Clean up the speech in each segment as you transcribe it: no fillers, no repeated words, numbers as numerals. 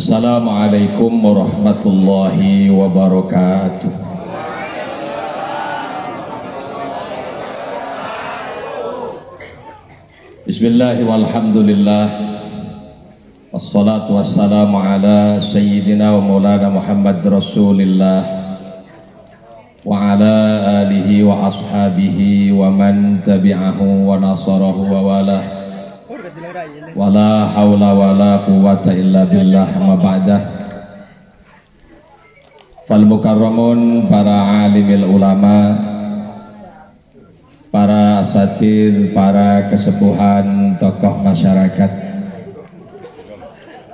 Assalamualaikum warahmatullahi wabarakatuh. Bismillahi walhamdulillah. Wassalatu wassalamu ala sayyidina wa maulana Muhammad Rasulillah wa ala alihi wa ashabihi wa man tabi'ahu wa nasarahu wa walah. Wala haula wala quwwata illa billah ma ba'dah. Fal mukarramun, para alimil ulama, para asatir, para kesepuhan, tokoh masyarakat,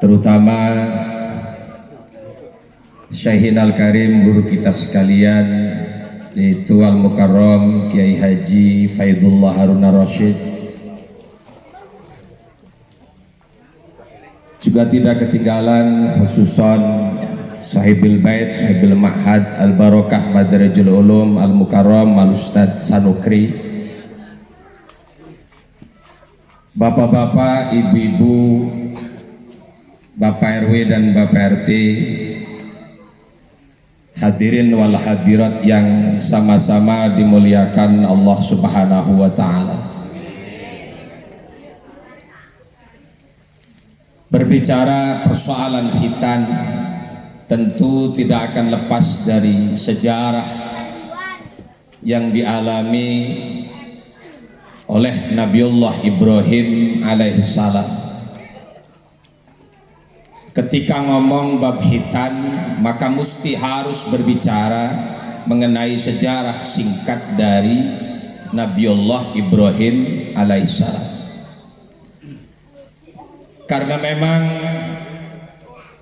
terutama Syaikhina Al-Karim, guru kita sekalian, yaitu Al-Mukarram Kiai Haji Faidullah Harun Ar-Rasyid. Juga tidak ketinggalan khususon Sahibil Bait, Sahibil Ma'had Al-Barakah Madarajul Ulum Al-Mukarram Al-Ustadz Sanukri, bapak-bapak, ibu-ibu, bapak RW dan bapak RT, hadirin wal hadirat yang sama-sama dimuliakan Allah Subhanahu wa ta'ala. Berbicara persoalan khitan tentu tidak akan lepas dari sejarah yang dialami oleh Nabiullah Ibrahim alaihissalam. Ketika ngomong bab khitan, maka mesti harus berbicara mengenai sejarah singkat dari Nabiullah Ibrahim alaihissalam. Karena memang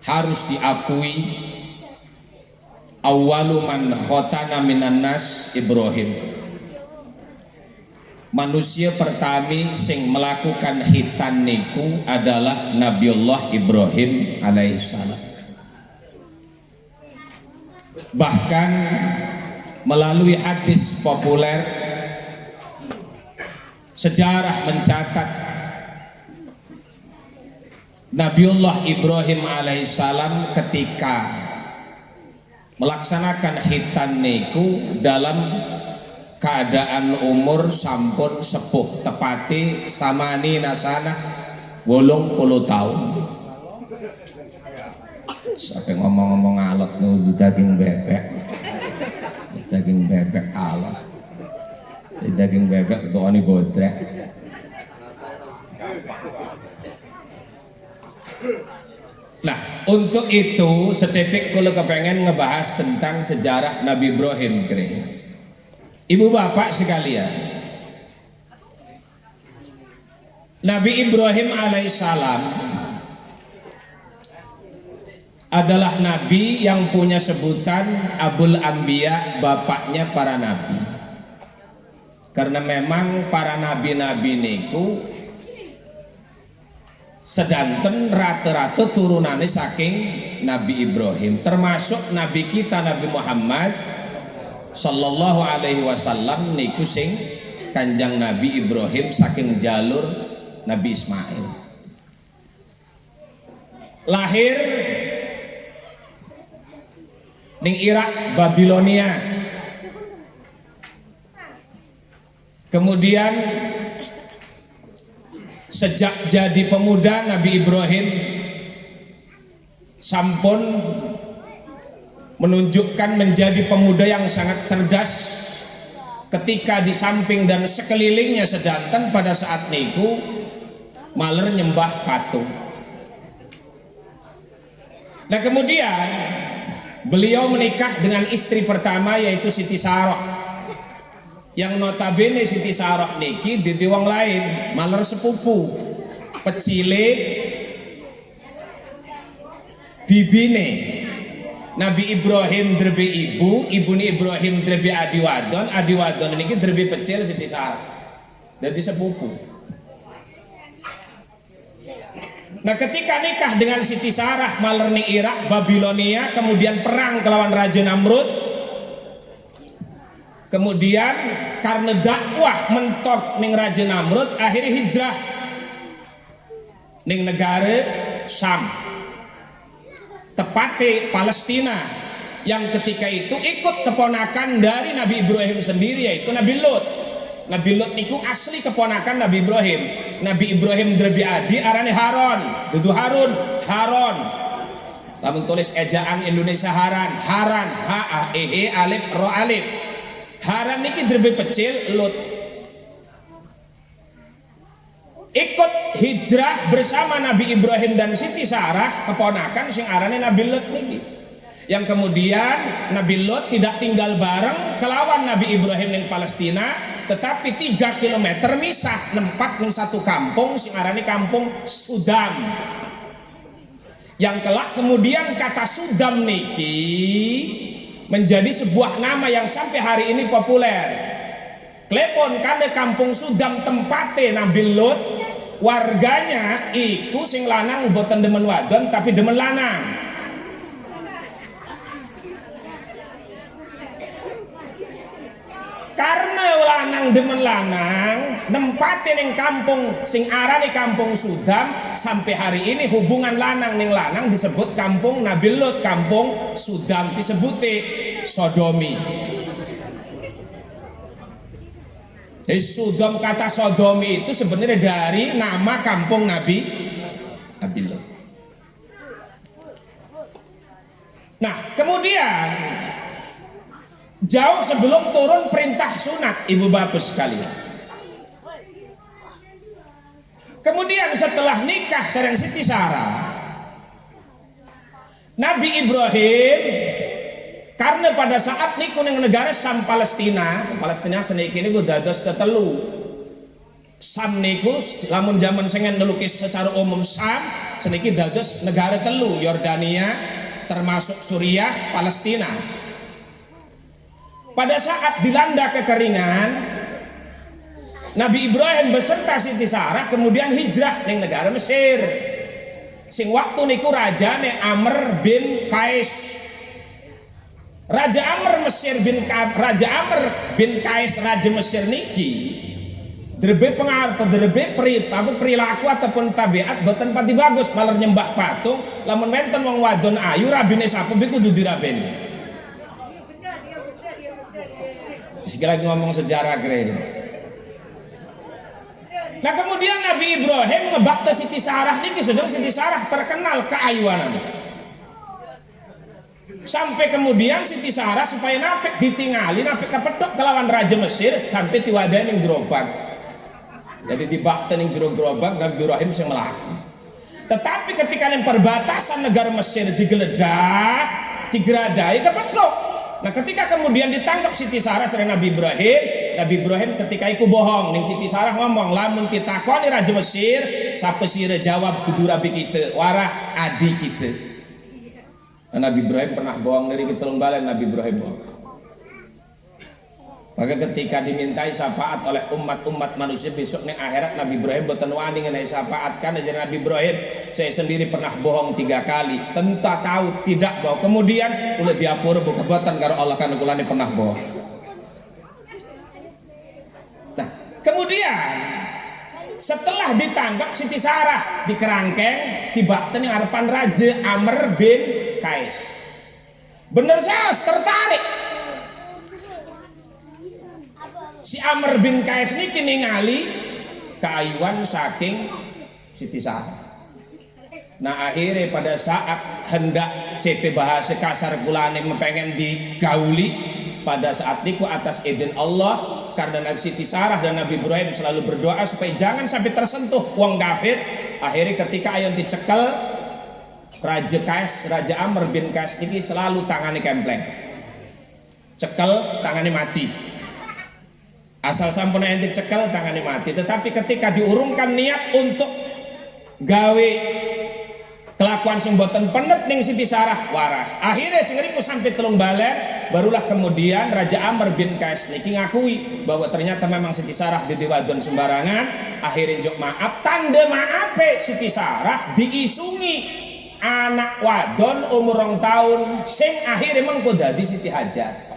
harus diakui, awwalu man khotana minan nas Ibrahim. Manusia pertama sing melakukan khitan niku adalah Nabiullah Ibrahim alaihissalam. Bahkan melalui hadis populer, sejarah mencatat Nabiullah Ibrahim alaihissalam ketika melaksanakan khitan niku dalam keadaan umur sampun sepuh, tepati samani nasana 80 tahun. Sampai ngomong-ngomong alot nuju daging bebek, daging bebek alot, daging bebek tuh ani bodrek. Nah, untuk itu sedetik kalau kepengen ngebahas tentang sejarah Nabi Ibrahim kira. Ibu bapak sekalian, Nabi Ibrahim alaihissalam adalah nabi yang punya sebutan Abul Anbiya, bapaknya para nabi. Karena memang para nabi-nabi niku sedanten rata-rata turunannya saking Nabi Ibrahim, termasuk Nabi kita Nabi Muhammad Sallallahu Alaihi Wasallam niku sing kanjang Nabi Ibrahim saking jalur Nabi Ismail. Lahir ning Irak Babilonia, kemudian sejak jadi pemuda Nabi Ibrahim sampun menunjukkan menjadi pemuda yang sangat cerdas ketika di samping dan sekelilingnya sedanten pada saat niku maler nyembah patung. Nah, kemudian beliau menikah dengan istri pertama yaitu Siti Sarah, yang notabene Siti Sarah niki di wong lain maler sepupu pecile bibine Nabi Ibrahim drebe ibu, ibune Ibrahim drebe adi wadon niki drebe pecil Siti Sarah jadi sepupu. Nah, ketika nikah dengan Siti Sarah maler ning Irak Babilonia, kemudian perang kelawan Raja Namrud. Kemudian karena dakwah mentok ning Raja Namrud, akhirnya hijrah ning negara Syam. tepate Palestina, yang ketika itu ikut keponakan dari Nabi Ibrahim sendiri, yaitu Nabi Lut. Nabi Lut niku asli keponakan Nabi Ibrahim. Nabi Ibrahim drebi adi arane Haron, dudu Harun, Haron. Lamun tulis ejaan Indonesia Haran, ha a e he alif ro alif. Haran niki drebi pecil Lut. Ikut hijrah bersama Nabi Ibrahim dan Siti Sarah, keponakan sing arane Nabi Lut niki. Yang kemudian Nabi Lut tidak tinggal bareng kelawan Nabi Ibrahim ning Palestina, tetapi 3 kilometer misah nempat ning satu kampung sing arane kampung Sudam. Yang kelak kemudian kata Sudam niki menjadi sebuah nama yang sampai hari ini populer. Klepon kane kampung Sudam tempate Nabi Lut, warganya iku sing lanang boten demen wadon tapi demen lanang. Karena lanang demen lanang nempatin ning kampung sing arane kampung Sudam, sampai hari ini hubungan lanang ning lanang disebut kampung Nabi Lut, kampung Sudam, disebute sodomi. Jadi Sudam, kata sodomi itu sebenarnya dari nama kampung Nabi Lut. Nah kemudian jauh sebelum turun perintah sunat, ibu bapak sekalian. Kemudian setelah nikah sareng Siti Sarah, Nabi Ibrahim karena pada saat niku ning negara Sam Palestina seniki niku dados tetelu. Sam niku lamun zaman sengen nelukis secara umum Sam seniki dados negara telu, Yordania termasuk Suriah, Palestina. Pada saat dilanda kekeringan, Nabi Ibrahim beserta Siti Sarah kemudian hijrah ning negara Mesir. Sing waktu niku rajane Amr bin Qais. Raja Amr bin Qais raja Mesir niki drebe pengaruh, drebe perilaku ataupun tabiat boten pati bagus, malah nyembah patung. Lamun wenten wong wadon ayu rabine sapu biku kudu dirabeni. Sekali lagi ngomong sejarah keren. Nah kemudian Nabi Ibrahim ngebakta Siti Sarah niki, sedang Siti Sarah terkenal keayuanan. Sampai kemudian Siti Sarah supaya napek ditingali, napek kepedok kelawan Raja Mesir sampai tiwadai ning gerobak. Jadi dibakta ning jero gerobak Nabi Ibrahim sing melaku. Tetapi ketika ning perbatasan negara Mesir digeledah, digradai, kepedok. Nah ketika kemudian ditangkap Siti Sarah sering Nabi Ibrahim ketika itu bohong. Ning Siti Sarah ngomong, lamun ditakoni Raja Mesir, sapa sira jawab kudu rabi kita, warah adi kita. Nah, Nabi Ibrahim pernah bohong dari ketelung balen, Nabi Ibrahim bohong. Maka ketika dimintai syafaat oleh umat manusia besok ning akhirat, Nabi Ibrahim boten wani ngenai syafaat. Kan jadi Nabi Ibrahim, saya sendiri pernah bohong 3 kali, tentu tahu tidak bahwa kemudian ulah diapura bukan buatan karo Allah kan kula pernah bohong. Nah kemudian setelah ditangkap Siti Sarah dikerangkeng dibakten yang harapan Raja Amr bin Qais. Bener saya tertarik. Si Amr bin Qais ini ningali keayuan saking Siti Sarah. Nah akhirnya pada saat hendak CP bahasa kasar kulane pengen digauli, pada saat itu atas izin Allah, karena Nabi Siti Sarah dan Nabi Ibrahim selalu berdoa supaya jangan sampai tersentuh wong kafir. Akhirnya ketika ayon dicekel, Raja Amr bin Qais ini selalu tangannya kempleng, cekel tangannya mati. Asal sampun ente cekel tangannya mati. Tetapi ketika diurungkan niat untuk gawe kelakuan sing boten penet ning Siti Sarah waras. Akhirnya sing riku sampai telung balen, barulah kemudian Raja Amr bin Qais niki ngakui bahwa ternyata memang Siti Sarah di wadon sembarangan. Akhirnya njok maaf, tanda maafe Siti Sarah diisungi anak wadon umur 2 tahun sing akhirnya mengko dadi Siti Hajar.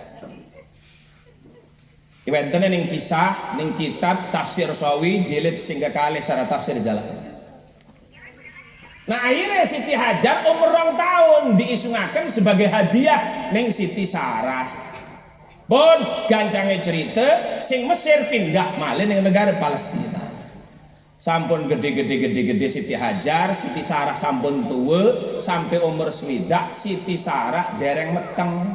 Iwentene ning kisah ning kitab Tafsir Sawi jilid sing kekalih sareng tafsir Jalalain. Nah akhirnya Siti Hajar umur 2 tahun diisungaken sebagai hadiah neng Siti Sarah. Pun gancangnya cerita sing Mesir pindah malih neng negara Palestina. Sampun gede Siti Hajar, Siti Sarah sampun tuwe sampai umur swidak Siti Sarah dereng meteng.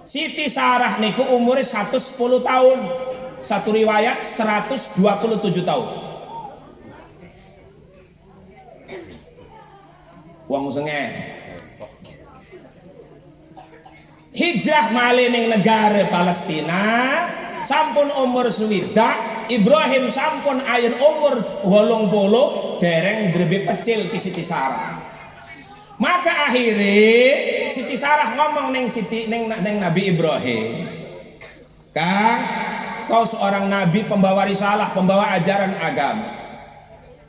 Siti Sarah niku umurnya 110 tahun. Satu riwayat 127 tahun. Wong senge hijrah malih ning negara Palestina sampun umur swidak. Ibrahim sampun ayun umur 80 dereng grebek pecil ki Siti Sarah. Maka akhirnya Siti Sarah ngomong neng Nabi Ibrahim, Kang, kau seorang nabi pembawa risalah, pembawa ajaran agama.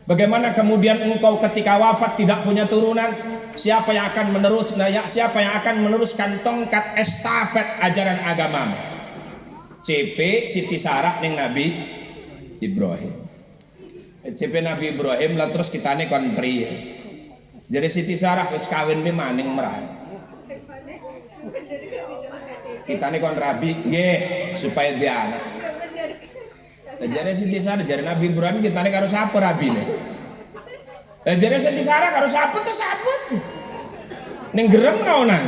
Bagaimana kemudian engkau ketika wafat tidak punya turunan? Siapa yang akan meneruskan tongkat estafet ajaran agama? CP Siti Sarah neng Nabi Ibrahim. CP Nabi Ibrahim lah terus kita nih kon priye. Jadi Siti Sarah wis kawin pi maning meran. Kita nih kon rabi nggih supaya dia anak. Jadi Siti Sarah jadi Nabi Ibrahim kita nih karo sapa rabine. Jadi Siti Sarah karo sapa teh sapa. Ning gerem naonan.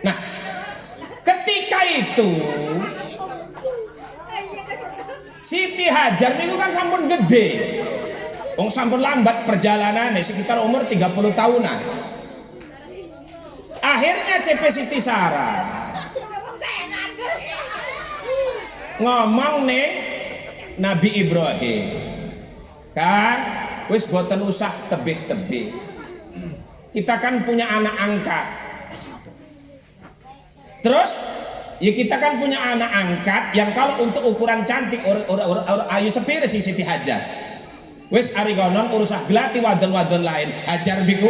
Nah, ketika itu Siti Hajar niku kan sampun gede. Wong sampun lambat perjalanannya sekitar umur 30 tahunan. Akhirnya CP Siti Sarah ngomong nih Nabi Ibrahim, kan wis boten usah tebih-tebih. Kita kan punya anak angkat. Terus ya kita kan punya anak angkat yang kalau untuk ukuran cantik ayu sepire si Siti Hajar. Wis ari konon urusah gelati wadon-wadon lain Hajar biku.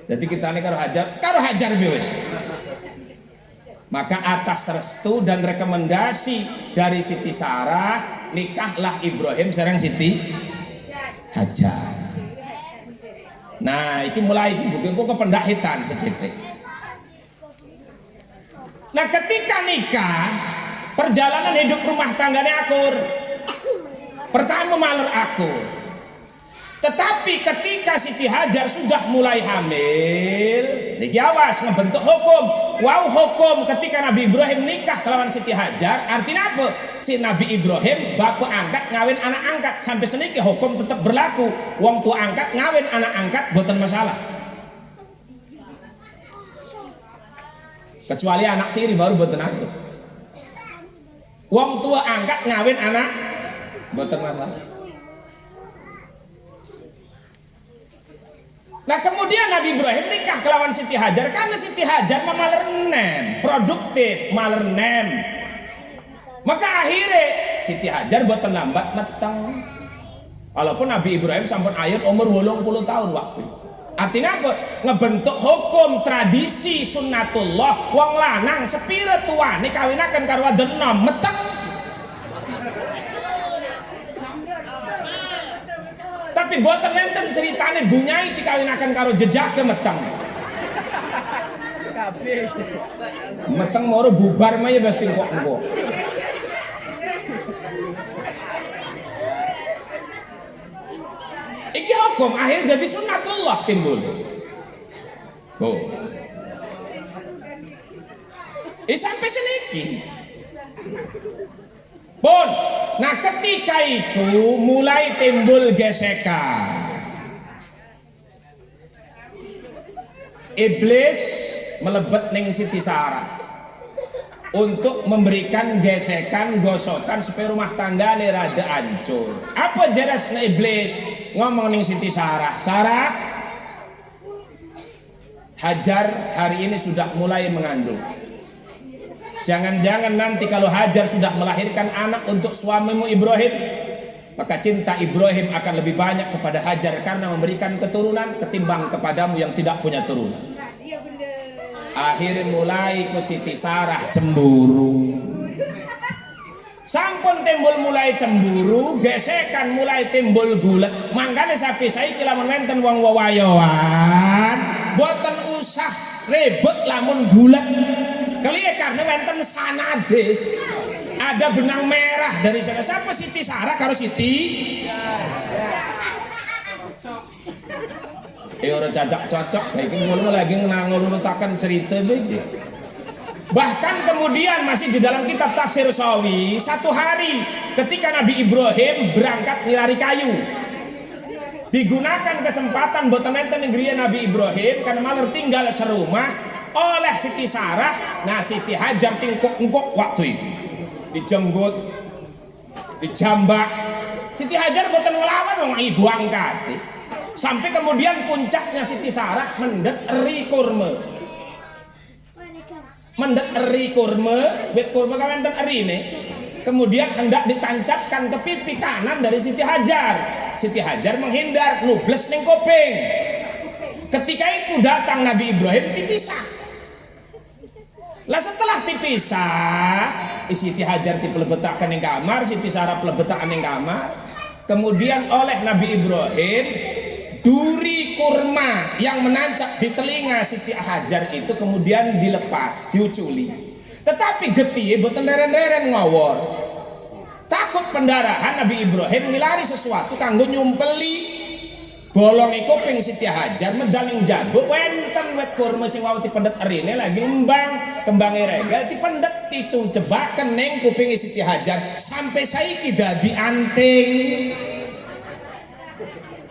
Jadi kita ini karo Hajar bi wis. Maka atas restu dan rekomendasi dari Siti Sarah nikahlah Ibrahim sareng Siti Hajar. Nah, itu mulai dibuka kependahitan sedikit. Nah, ketika nikah, perjalanan hidup rumah tangganya akur. Pertama maler akur. Tetapi ketika Siti Hajar sudah mulai hamil, niki awas ngebentuk hukum. Wow, hukum ketika Nabi Ibrahim nikah kelawan Siti Hajar, artinya apa? Si Nabi Ibrahim bapak angkat ngawin anak angkat sampai seniki hukum tetap berlaku. Wong tua angkat ngawin anak angkat boten masalah. Kecuali anak tiri baru boten angkat. Wong tua angkat ngawin anak boten masalah. Nah kemudian Nabi Ibrahim nikah kelawan Siti Hajar karena Siti Hajar maler nem, produktif, maler nem. Maka akhirnya Siti Hajar boten lambat meteng. Walaupun Nabi Ibrahim sampun ayat umur 80 tahun waktu. Artinya apa? Ngebentuk hukum tradisi sunnatullah wong lanang sepira tuane kawinaken karo wadon nom meteng. Tapi boten enten ceritane bunyai dikawinaken karo jejak ke meteng. Meteng moro bubar mah ya bes tingkok-tingkok. Iki hukum akhir jadi sunnatullah timbul. Oh. Sampai seniki. Pun, nah ketika itu mulai timbul gesekan. Iblis melebet ning Siti Sarah untuk memberikan gesekan, gosokan supaya rumah tangga ini rada hancur. Apa jelasnya iblis ngomong ning Siti Sarah? Sarah, Hajar hari ini sudah mulai mengandung. Jangan-jangan nanti kalau Hajar sudah melahirkan anak untuk suamimu Ibrahim, maka cinta Ibrahim akan lebih banyak kepada Hajar karena memberikan keturunan ketimbang kepadamu yang tidak punya turunan. Akhirnya mulai ke Siti Sarah cemburu. Sampun timbul mulai cemburu, gesekan mulai timbul gulet. Mangkane sapi saiki lamun wonten wong wewayoan, boten usah ribet lamun gulet. Keliye karena wonten sanade. Ada benang merah dari sana. Siapa Siti Sarah karo Siti? Ora cocok-cocok, iki ngono lagi ngurutaken cerita begitu. Bahkan kemudian masih di dalam kitab tafsir Sawi, satu hari ketika Nabi Ibrahim berangkat ngilari kayu, digunakan kesempatan boten enten negeri Nabi Ibrahim karena malah tinggal serumah oleh Siti Sarah. Nah Siti Hajar tingkuk-engkuk waktu itu dijenggut, dijambak. Siti Hajar boten ngelawan wong ibu angkat. Sampai kemudian puncaknya Siti Sarah mendet eri kurma. Mendet eri kurma, wit kurma kan enten erine. Kemudian hendak ditancapkan ke pipi kanan dari Siti Hajar. Siti Hajar menghindar, nubles ning kuping. Ketika itu datang Nabi Ibrahim dipisah. Lah setelah dipisah, Siti Hajar dipelebetaken ning kamar, Siti Sarah pelebetaken ning kamar. Kemudian oleh Nabi Ibrahim duri kurma yang menancap di telinga Siti Hajar itu kemudian dilepas, diuculi. Tetapi getih boten deren-deren ngawur. Takut pendarahan, Nabi Ibrahim ngilari sesuatu kanggo nyumpeli bolong kuping Siti Hajar medaling jago wenten wet kurma sing wau dipendet erine lagi ngembang, kembange regal dipendet dicung jebaken ning kuping Siti Hajar sampai saiki dadi anting.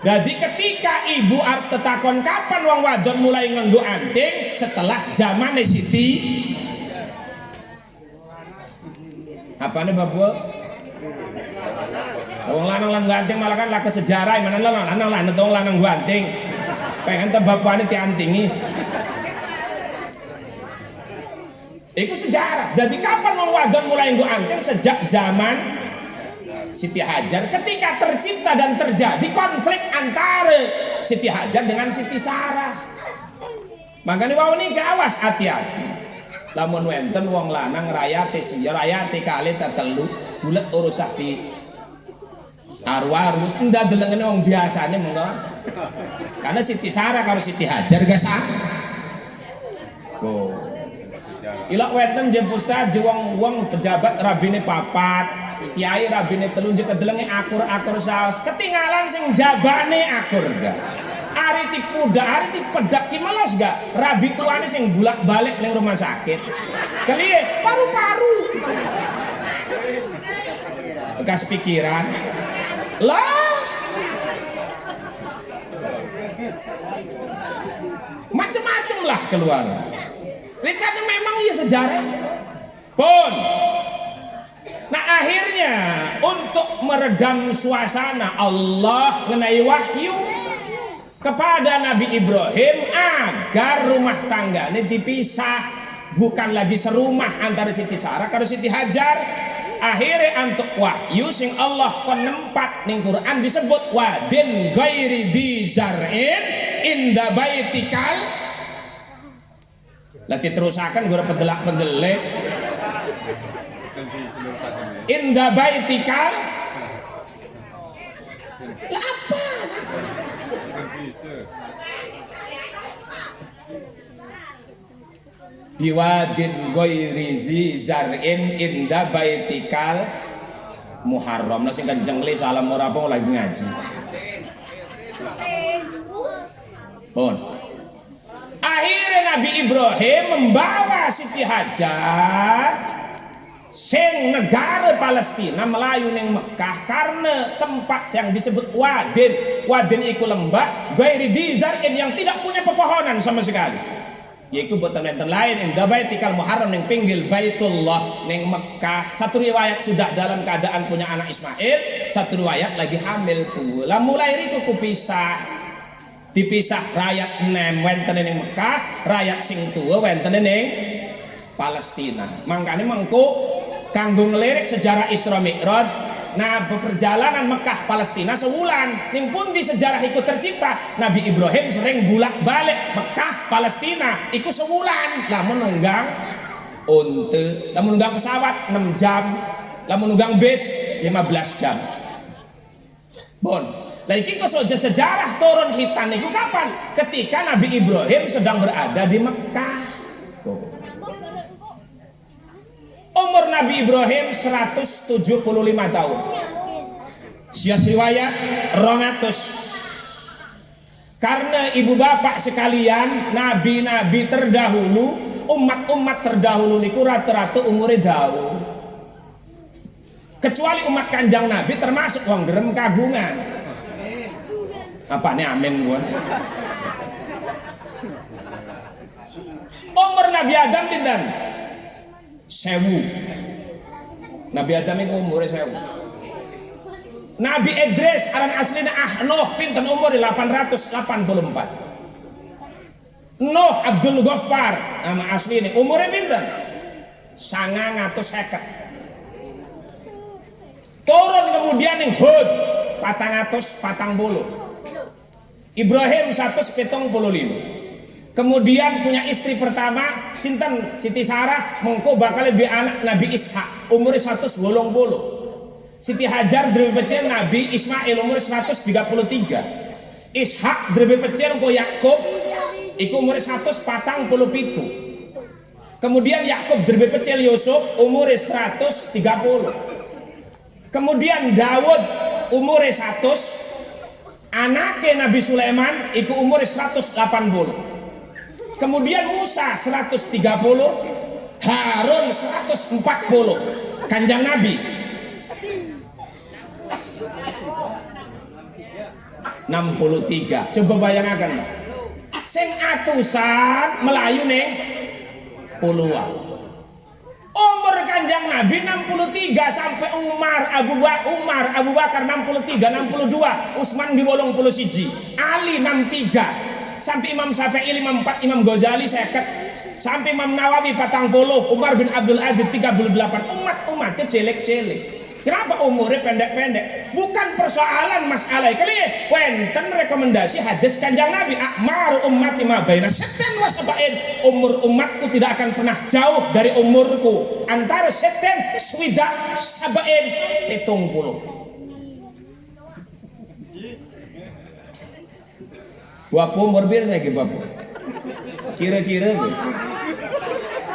Jadi ketika ibu arep tetakon kapan wong wadon mulai nganggo anting setelah zaman Siti. Apane Babu? Wong lanang lan ganting malah kan lak sejarah mana lanang lan wong lanang ganting. Pengen te bapakne diantingi. Iku sejarah. Jadi kapan wong wadon mulai nganggo anting sejak zaman Siti Hajar ketika tercipta dan terjadi konflik antara Siti Hajar dengan Siti Sarah. Makanya wau niki awas hati-hati. Lamun wenten wong lanang rayate siya rayate kali tetelu bulet urusah di arwah-arus ndak delengene wong biasane mengko. Karena Siti Sarah karo Siti Hajar gak sah. Oh. Ilak wenten jem ustaz wong pejabat rabine papat. Kiai rabine telu njek kedelenge akur-akur saos ketinggalan sing jabane akur gak ari tipuda ari dipedak ki malas gak rabi tuane sing bolak-balik ning rumah sakit keliye paru-paru bekas pikiran lah macem-macem lah keluar karena memang iya sejarah pun. Nah akhirnya untuk meredam suasana Allah mengenai wahyu kepada Nabi Ibrahim agar rumah tangganya dipisah, bukan lagi serumah antara Siti Sarah karo Siti Hajar. Akhirnya untuk wahyu sing Allah penempat ning Quran disebut wadin ghairi di zar'in inda baitikal. Lagi terusakan gue pendelak-pendelek inda baitikal apa? Biwadin ghairi zar'in inda baitikal muharram. Nah sing kanjeng li salam ora apa lagi ngaji. Pun. Akhirnya Nabi Ibrahim membawa Siti Hajar sing negara Palestina melayu ning Mekah karena tempat yang disebut Wadin iku lembah ghairi dizar'in yang tidak punya pepohonan sama sekali. Yaiku boten enten lain inda baitikal muharram ning pinggil Baitullah ning Mekah. Satu riwayat sudah dalam keadaan punya anak Ismail, satu riwayat lagi hamil tuh. Lah mulai riku kupisah. Dipisah rakyat nem wenten ning Mekah, rakyat sing tuwa wenten ning Palestina. Mangkane mengko kanggo ngelirik sejarah Isra Mi'raj. Nah, perjalanan Mekah Palestina sewulan. Ning pun di sejarah iku tercipta Nabi Ibrahim sering bolak-balik Mekah Palestina iku sewulan. Lamun nunggang unte, lamun nunggang pesawat 6 jam. lamun nunggang bis 15 jam. Bon, lah iki kok saja sejarah turun hitan itu kapan? Ketika Nabi Ibrahim sedang berada di Mekah. Umur Nabi Ibrahim 175 tahun. Sia riwayat 200. Karena ibu bapak sekalian, nabi-nabi terdahulu, umat-umat terdahulu niku rata-rata umure dawu. Kecuali umat Kanjeng Nabi termasuk wong gerem kagungan. Apa nih amin buan? Umur Nabi Adam pinten? 1000. Nabi Adam itu umurnya 1000. Nabi Idris aran aslinya Nuh pinten umur 884. Nuh Abdul Ghaffar nama aslinya umurnya pinten? 950. Turun kemudian yang Hud 440. Ibrahim 175. Kemudian punya istri pertama sinten Siti Sarah mengko bakal lebih anak Nabi Ishak umur 180. Siti Hajar drebe pecel Nabi Ismail umur 133. Ishak drebe pecel ko Yakub iku umur 147. Kemudian Yakub drebe pecel Yusuf umur 130. Kemudian Daud umur 100, anaknya Nabi Sulaiman itu umur 180. Kemudian Musa 130, Harun 140. Kanjeng Nabi 63. Coba bayangkan, sing atusan Melayu neng puluhan. Umur Kanjeng Nabi 63 sampai Umar Abu Bakar 63, 62, Utsman di 81, Ali 63, sampai Imam Syafi'i 54, Imam Ghazali 50, sampai Imam Nawawi 40, Umar bin Abdul Aziz 38. Umatnya celek-celek. Kenapa umurnya pendek-pendek? Bukan persoalan masalah kali. Wenten rekomendasi hadis Kanjeng Nabi, akmar ummati ma baina setten wa sab'in. Umur umatku tidak akan pernah jauh dari umurku antara setten swida sab'in 70. Bapak umur bir saya bapak. Kira-kira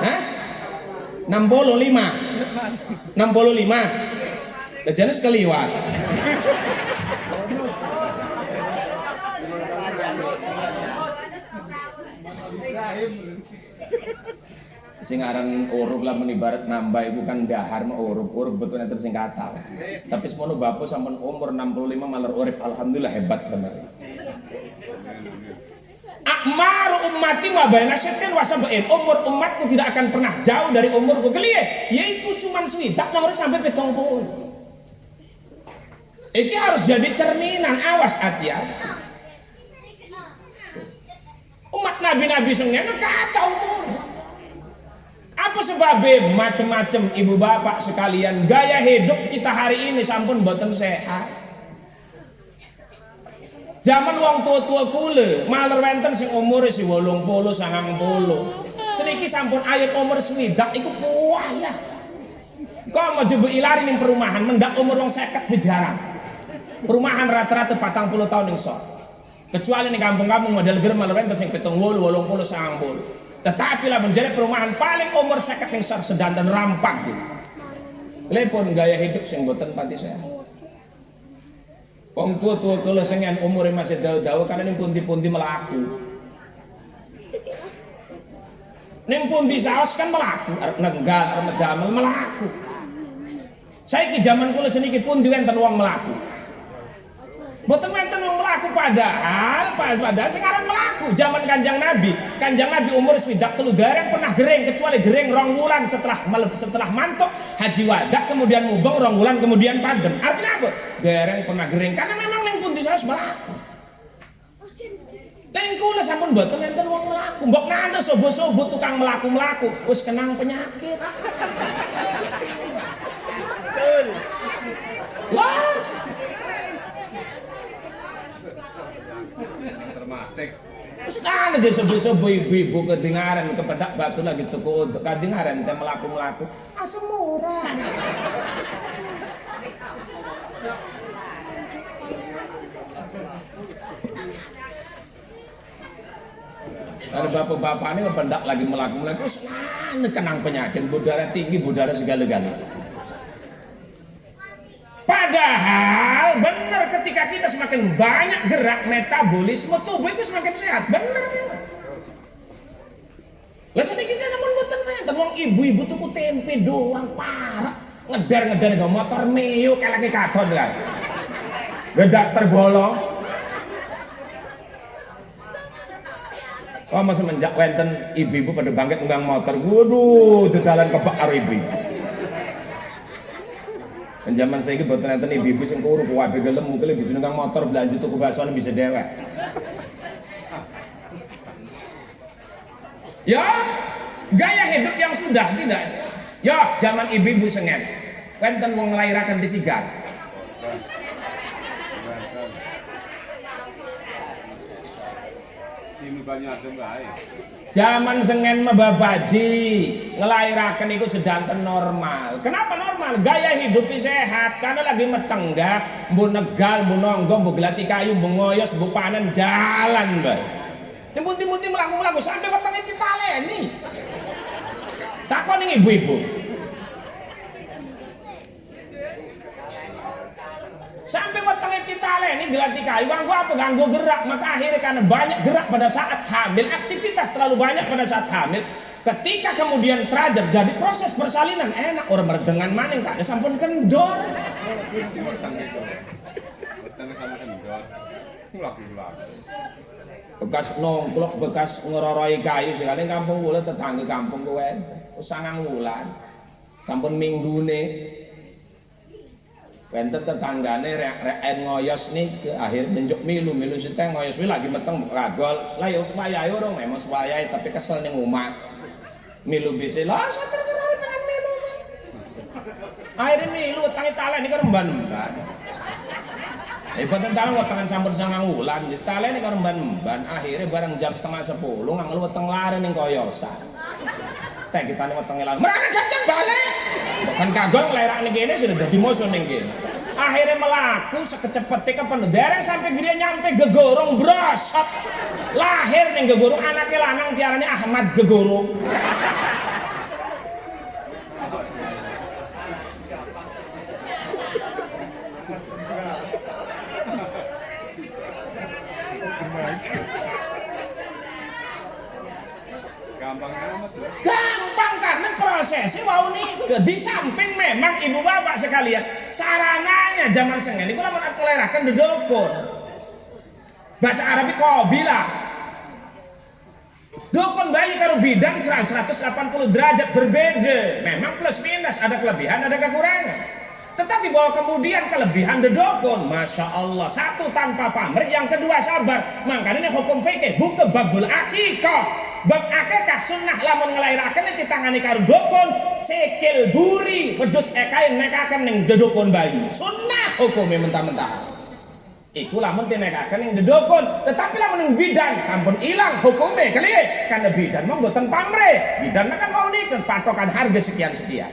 hah? 65. Jenis keliwat. Sing aran urup lah menibarat nambah ibu kan dahar mah urup betul nanti sing kata. Tapi semono bapak sampun umur 65 malah urip alhamdulillah hebat bener. Akmaru ummati wa baina setten wa sab'in. Umur umatku tidak akan pernah jauh dari umurku keliye. Yaitu cuman swidak nomor sampai 70. Ini harus jadi cerminan, awas hati-hati. Umat nabi-nabi sungguh kata umur. Apa sebabnya? Macam-macam ibu bapak sekalian, gaya hidup kita hari ini sampun boten sehat. Zaman wong tua-tua kule, maler wenten sing umur si 80, 90. Seniki sampun ayat umur swidak iku kuwayah. Kok mau jebul ilari ning perumahan mendak umur wong 50 jarang. Perumahan rata-rata 40 tahun yang sok. Kecuali nih kampung-kampung model gerem malah wenten sing 70, 80, 90. Tetapi lah menjadi perumahan paling umur 50 yang sok sedanten rampak gitu. Lepon gaya hidup sing boten pati sehat. Wong tua-tua kula sing umure masih dawa-dawa karena ning pundi-pundi melaku. Ning pundi saos kan melaku, arep nenggal, arep medamel melaku. Saiki zaman kula seniki pundi wonten wong melaku. Boten wonten wong mlaku padahal sekarang mlaku zaman Kanjeng Nabi umur 63 dereng pernah gering kecuali gering 2 wulan setelah mantuk haji wada kemudian mubeng 2 wulan kemudian padem. Artinya apa? Dereng pernah gering karena memang ning pundi saos mlaku. Ning kula sampun boten wonten wong mlaku. Mbok nanda sobo-sobo tukang mlaku-mlaku wis kenang penyakit. Wah. Sekarang aja sobo-sobo ibu-ibu kedengaran kepedak batu lagi tuku untuk kedengaran teh melaku-melaku asam murah. Ada bapak-bapak ini kepedak lagi melaku-melaku sekarang kenang penyakit budara tinggi, budara segala-galanya. Padahal benar ketika kita semakin banyak gerak metabolisme tubuh itu semakin sehat, benar memang. Lah sedikit kita namun boten menten wong ibu-ibu tuku tempe doang parah, ngedar-ngedar nggo motor meo kayak lagi katon kan. Gedas terbolong. Oh masa semenjak wenten ibu-ibu pada bangkit nggang motor, waduh dedalan kebak karo ibu-ibu. Zaman saya boten enten ibu-ibu sing kuru kuwabe gelem mungkin bisa nunggang motor belanja tuku bakso bisa dewek. Ya, gaya hidup yang sudah tidak. Ya, zaman ibu-ibu sengen. Wenten wong nglairaken di Sigar. Zaman sengen mebabaji ngelairaken itu sedanten normal. Kenapa normal? Gaya hidup sehat karena lagi metenggak, mbu negal, mbu nonggo, mbu gelati kayu, mbu ngoyos, mbu panen jalan bae. Mundi-mundi melaku-melaku sampai wetenge ditaleni. Takon ning ibu-ibu. Sampai wetenge ditaleni gelati kayu, ganggu apa? Ganggu gerak. Maka akhirnya karena banyak gerak pada saat hamil, aktivitas terlalu banyak pada saat hamil. Ketika kemudian terjadi proses persalinan, enak orang merdengan maning kak, sampun kendor. Bekas nongklok, bekas ngeroroi kayu sekali kampung kula tetangga kampung kowe. Sangang wulan. Sampun minggune. Wenten tetanggane rek ngoyos nih ke akhir menjuk milu sita ngoyos lagi meteng ragol. Lah ya supaya ayo dong memang supaya tapi kesel ning omah. Milu bisa lah terserah pengen milu. Akhirnya milu tangi talen iki remban-remban. Hebat tentang wetengan sampun sangang wulan, talen iki remban-remban. Akhirnya bareng jam 9:30 nganggo weteng lare ning koyosan. Teh kita ning wetenge lare. Merana jajak balik. Bukan kagok ngelerak ning kene sudah dadi musuh ning kene. Akhirnya melaku sekecepete kapan dereng sampai dia nyampe gegorong brosot. Lahir ning gegorong anake lanang diarani Ahmad Gegorong. Gampang karena prosesnya wow nih di samping memang ibu bapak sekalian sarananya zaman sengen itu lamun kelerakan dedokon bahasa Arabi kobilah dokon bayi karo bidan 180 derajat berbeda memang plus minus ada kelebihan ada kekurangan tetapi bahwa kemudian kelebihan dedokon Masya Allah satu tanpa pamrih yang kedua sabar makanya hukum fikih buka babul akikah bab akikah sunnah lamun ngelairaken ditangani karo dokon sikil buri wedhus ekae nekaken ning dedokon bayi sunnah hukume mentah-mentah iku lamun tinekaken ning dedokon tetapi lamun ning bidan sampun ilang hukume kelih karena bidan mah mboten pamrih bidan kan mau niken patokan harga sekian-sekian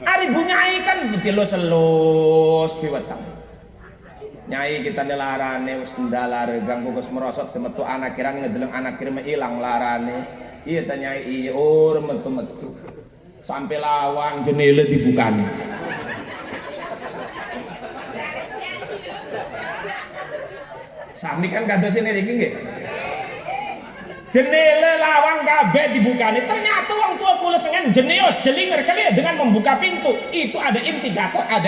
ari bu nyai kan dilus-elus piweteng nyai kita nih larane wis kendalare ganggu gus merosot semetu anak kirang ngedeleng anak kirang ilang larane iya ta nyai iya metu-metu sampai lawang jendela dibukani sami kan kados ini iki nggih jendela lawang kabeh dibukani ternyata wong tua kula sengen jenius jelinger kali dengan membuka pintu itu ada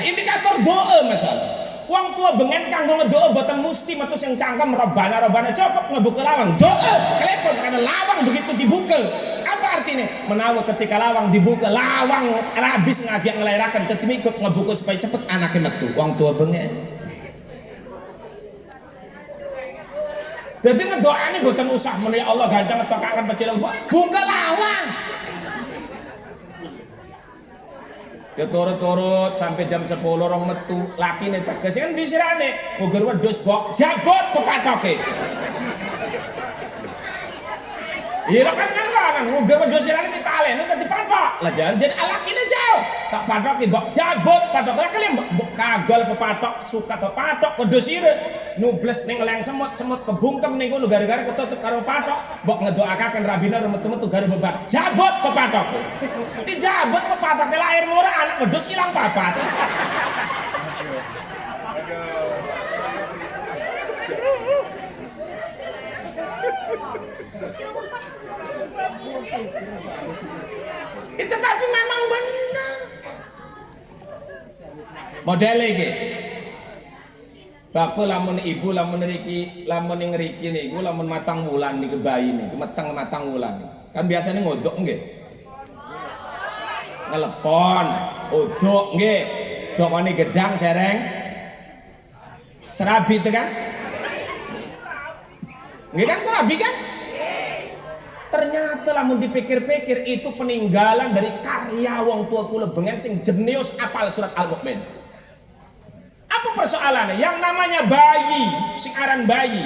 indikator doa masalah wong tua bengen kanggo ngedoa boten musti metu sing cangkem robana cukup ngebuka lawang doa klepon karena lawang begitu dibuka apa artinya menawa ketika lawang dibuka lawang rabis ngajak ngelairakan tetep ikut ngebuka supaya cepet anaknya metu wong tua bengen jadi ngedoane boten usah menawa Allah gancang ngetokaken pecilang buka lawang ya turut-turut sampai jam 10 orang metu laki nih tegas kan disirane ugar wedhus bok jabot pepatoke Iya kan nggo wedhus sirane ditaleni dadi patok. Lah jan jen alakine jauh. Tak patok ki mbok jabut patok lah kali mbok kagol pepatok suka pepatok wedhus sire nubles ning leng semut kebungkem ning ngono gara-gara ketutup karo patok. Mbok ngedoakaken rabine metu-metu gara bebat. Jabut pepatok. Dijabut pepatok lahir murah anak wedhus ilang papat. Itu tapi memang benar model iki bapak lamun ibu lamun ngriki niku lamun matang wulan niku bayi niku matang wulan kan biasanya ngodok nggih ngelepon uduk nggih dokane gedang sereng serabi itu kan nggih kan serabi kan. Ternyata lamun dipikir-pikir itu peninggalan dari karya wong tua kula bengen sing jenius apal surat Al-Mukmin. Apa persoalannya? Yang namanya bayi, sing aran bayi,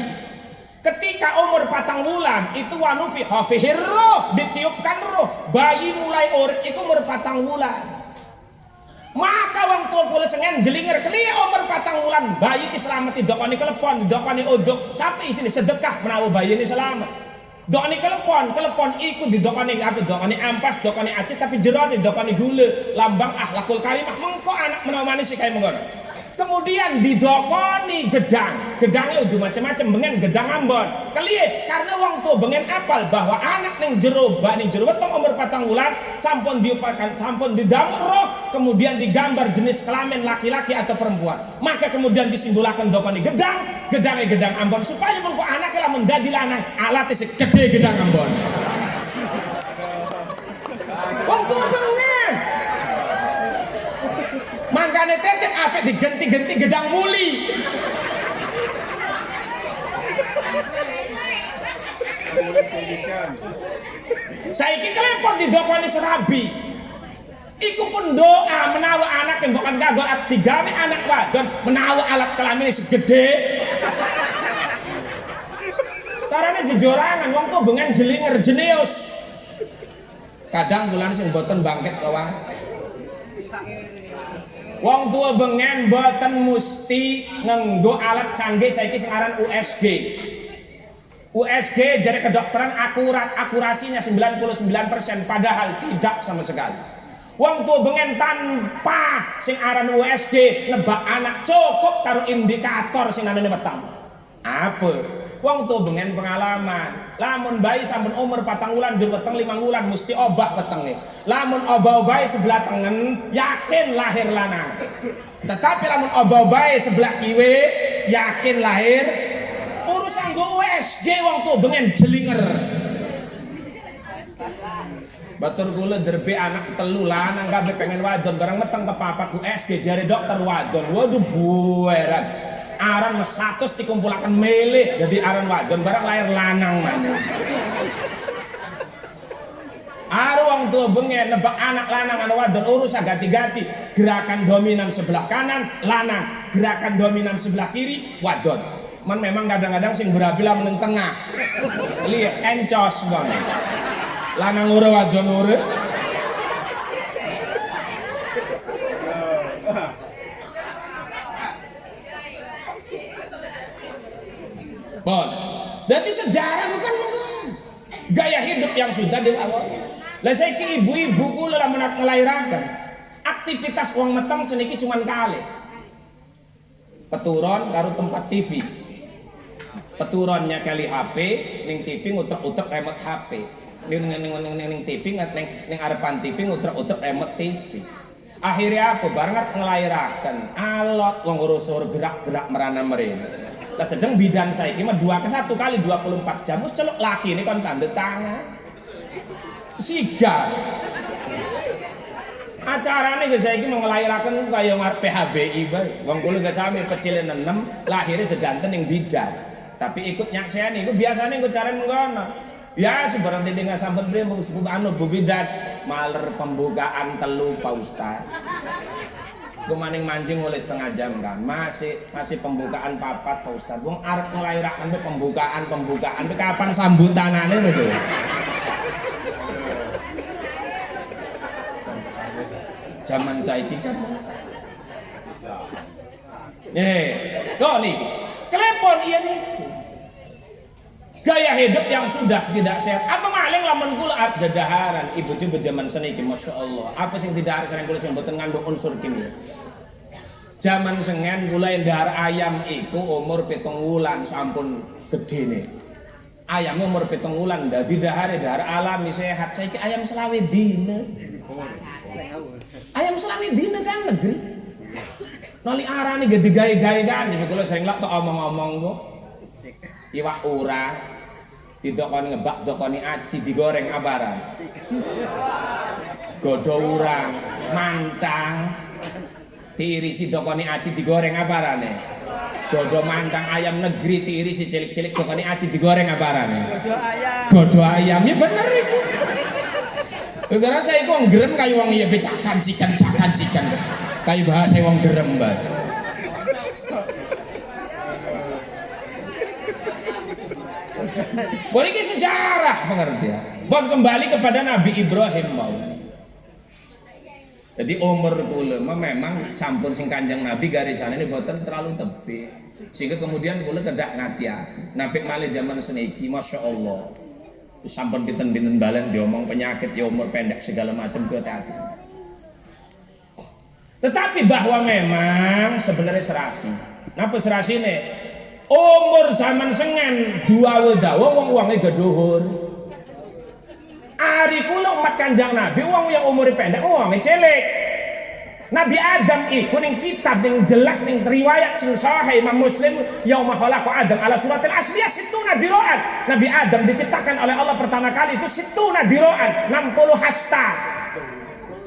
ketika umur 4 bulan itu wanufi hafihir roh, ditiupkan roh. Bayi mulai urip itu umur 4 bulan. Maka wong tua kula sengen jelinger kelia umur 4 bulan bayi diselamet didokani kelepon, didokani uduk, sampai ini sedekah menawa bayi ini selamat. Dokani kelepon ikut didokani apa dokani ampas dokani aceh tapi jerone dokani gula lambang akhlakul karimah mengko anak menawa manis kayak mengkono. Kemudian didokoni gedangnya udah macam-macam bengen gedang ambon kelie karena wong tua bengen apal bahwa anak ning jero weteng umur 4 bulan sampun diupakan sampun didamur roh kemudian digambar jenis kelamin laki-laki atau perempuan maka kemudian disimbolakan dokoni gedangnya gedang ambon supaya mengko anak lamun dadi lanang alatnya segede gedang ambon wong tua bengen mangkane tetek afek diganti-ganti gedang muli. Saiki kelepon didokoni serabi. Iku pun doa menawa anak yang bukan kagol digawe anak wadon menawa alat kelamin segede. Carane jejorangan wong tuh bengen jelinger jenius. Kadang bulan sing boten bangket kawan. Wong tua bengen boten musti nganggo alat canggih saiki sing aran USG. USG jadi kedokteran akurasinya 99% padahal tidak sama sekali. Wong tua bengen tanpa sing aran USG nebak anak cukup karo indikator sing namanya weteng. Apa? Wong tua bengen pengalaman. Lamun bayi sampun umur 4 bulan jur weteng 5 bulan mesti obah wetenge. Lamun obah bayi sebelah tengen yakin lahir lanang. Tetapi lamun obah bayi sebelah kiwe yakin lahir urusan go USG wong tua bengen jelinger. Batur kula derbe anak telu lanang kabeh pengen wadon barang meteng kepapat USG jare dokter wadon. Waduh bueran. Aran 100 dikumpulakan meleh jadi aran wadon barang lahir lanang mana. Arwang tua bengen nebak anak lanang anak wadon urusan ganti-ganti gerakan dominan sebelah kanan lanang gerakan dominan sebelah kiri wadon. Man memang kadang-kadang sing berabila meneng tengah. Lihat encos bang. Lanang ure wadon ure. Bon, berarti sejarah bukan gaya hidup yang sudah dilalui. Lah saiki ibu-ibu kula lamun ngelairaken aktivitas wong meteng seniki cuman kali. Peturon karo tempat TV. Peturonnya kali HP, ning TV ngutrek-utrek remote HP. Ning TV ning arepan TV ngutrek-utrek remote TV. Akhirnya apa? Bareng ngelairaken alot wong urus-urus gerak-gerak merana merena. Lah sedang bidan saiki mah 2 ke 1 kali 24 jam wis celuk laki ini kon tanda tangan. Sigar. Acarane saiki mau ngelairaken kaya ngarep PHBI bae. Wong kula gak sami pecile 6 lahirnya sedanten ning bidan. Tapi ikut nyakseni iku biasane engko caren ngono. Ya sebarang dengan sampun priye anu Bu Bidan maler pembukaan telu Pak Ustaz. Maning mancing oleh setengah jam kan masih pembukaan papat Pak Ustaz wong arep ngelairaken pembukaan kapan sambutanane lho Zaman saiki kan. Kok nih, klepon iya nih. Gaya hidup yang sudah tidak sehat. Apa maling lamun kula dadaharan ibu-ibu zaman seniki Masya Allah. Apa sing tidak harus kula sing mboten ngandung unsur kimia. Zaman sengen kula ndahar ayam iku umur 7 wulan sampun gedene. Ayamnya umur 7 wulan dadi dahare dahar alami sehat. Saiki ayam selawe dina. Ayam selawe dina kan negeri. Nali arane gede gawe-gawe kan kula sering lak tok omong-omong kok. Iwak ura didokoni ngebak dokoni aci digoreng abaran. Godo urang mantang diirisi dokoni aci digoreng abarane. Godo mantang ayam negeri diirisi cilik-cilik dokoni aci digoreng abarane. Godo ayam ya bener itu. Gara saya wong gerem kayu wong iya cakan cikan kayu bahasa wong gerem banget. Bon ini sejarah pengertian. Bon kembali kepada Nabi Ibrahim mau. Jadi umur kula memang sampun sing Kanjeng Nabi garisan ini boten terlalu tebih. Sehingga kemudian kula kedak ngati-ati. Nabi malih zaman seniki Masya Allah. Sampun pinten-pinten balen diomong penyakit ya umur pendek segala macam kuwi hati. Tetapi bahwa memang sebenarnya serasi. Napa serasi nih? Umur zaman sengen dua wedawa wong-wonge gedhuhur. Ari kula umat Kanjeng Nabi wong yang umure pendek wonge cilik. Nabi Adam iku ning kitab ning jelas ning riwayat sing sahih Imam Muslim yauma khalaqa Adam ala suratil asliyah situna diraan. Nabi Adam diciptakan oleh Allah pertama kali itu situna diraan 60 hasta.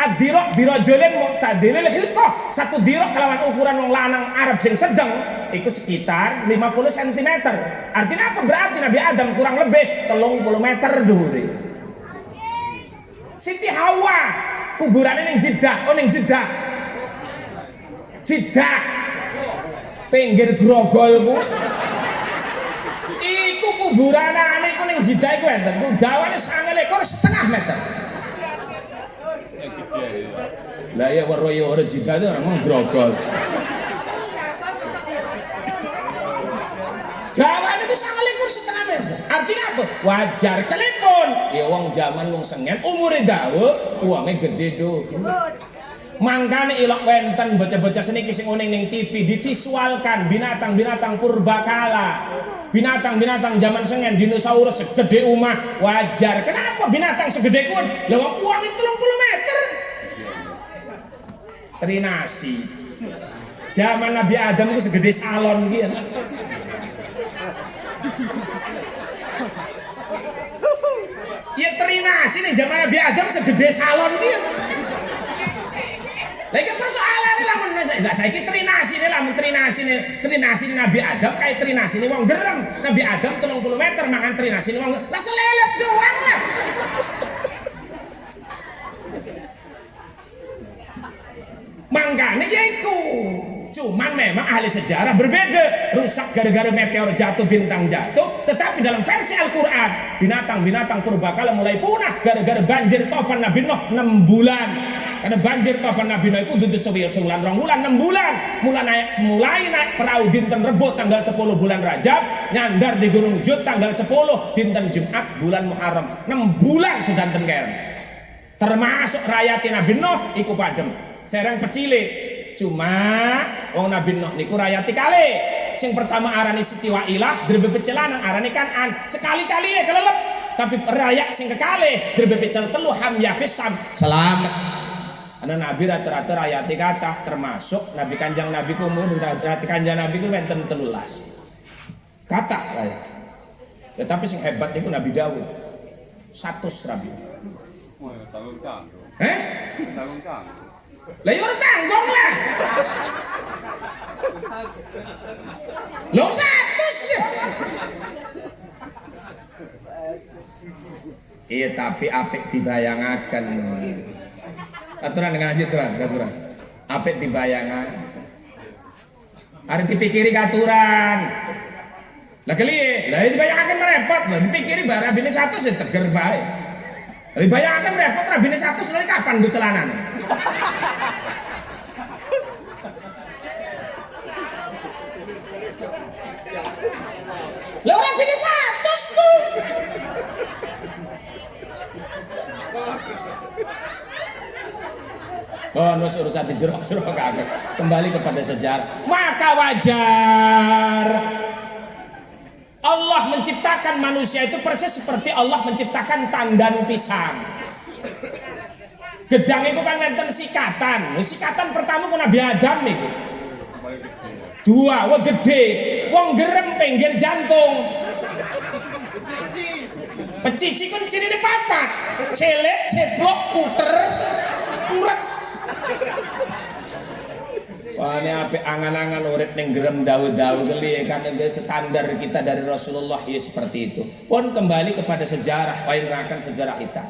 Ad-dirok birajulin mu'tadilil hilqah. Satu dirok kelawan ukuran wong lanang Arab sing sedang itu sekitar 50 cm. Artinya apa? Berarti Nabi Adam kurang lebih 30 meter dhuwure. Siti Hawa kuburane ning Jeddah, ning Jeddah. Jeddah. Pinggir Grogol ku. Iku kuburane iku ning Jeddah iku enten. Dawane 9,5 meter. Lah ya weroyo ora Jeddah itu orang Grogol. Jawaban itu 9,5 meter. Artinya apa? Wajar telepon. Ya wong zaman wong sengen umure dawa, uangnya gede do. Mangkane ilok wenten bocah-bocah seniki sing uning ning TV divisualkan binatang-binatang purbakala. Binatang-binatang zaman sengen dinosaurus segede omah, wajar. Kenapa binatang segede kuwi? Lah wong uangnya 30 meter. Trinasi. Zaman Nabi Adam itu segede salon gitu. Ya trinasi nih zaman Nabi Adam segede salon gitu. Lagi persoalan ini lamun enggak saiki trinasi ini lamun trinasi Nabi Adam kayak trinasi ini wong gerem. Nabi Adam 30 meter mangan trinasi ini wong lah selelet doang lah. Mangkane yaiku. Cuman memang ahli sejarah berbeda. Rusak gara-gara meteor jatuh, bintang jatuh. Tetapi dalam versi Al-Quran binatang-binatang purbakala mulai punah gara-gara banjir topan Nabi Nuh 6 bulan. Karena banjir topan Nabi Nuh itu dudu sebulan 2 bulan 6 bulan. Mulai naik perahu dinten Rebo tanggal 10 bulan Rajab, nyandar di Gunung Jud tanggal 10 dinten Jumat bulan Muharram. 6 bulan sedanten keren. Termasuk rakyat Nabi Nuh iku padem. Serang pecile. Cuma wong Nabi Nuh niku rayati kali. Sing pertama arani Siti Wailah, drebe pecelanang arani Kanan. Sekali-kali ya kelelep. Tapi rakyat sing kekalih drebe pecel telu Hamyah Fisam. Selamat. Ana Nabi rata-rata rayati kathah termasuk Nabi Kanjeng Nabi ku umur rayati Kanjeng Nabi ku wonten 13. Kathah rayat. Tetapi sing hebat niku Nabi Daud. 100 Rabi. Wah, tanggung-tanggung. Tanggung-tanggung. Lah yo ora tanggung lah. Lo 100 ya. Iya tapi apik dibayangaken. Aturan ngaji aturan. Apik dibayangaken. Arep dipikiri katuran. Lah keliye? Lah dibayangaken repot lho, dipikiri barabine 100 ya teger bae. Dibayangaken repot rabine 100 lha kapan nggo celanan? Lah ora bini 100 ku. Oh, nus urusan dijerok-jerok kagak. Kembali kepada sejarah. Maka wajar Allah menciptakan manusia itu persis seperti Allah menciptakan tandan pisang. Gedang itu kan nenten sikatan. Sikatan pertama ku Nabi Adam niku. Dua, wah gede, wong gerem pinggir jantung. Pecici kan sini di papat, celek, ceblok, puter, puret. Wah ini api angan-angan urip ning gerem daun-daun geli kan standar kita dari Rasulullah ya seperti itu. Pun kembali kepada sejarah, akan sejarah kita.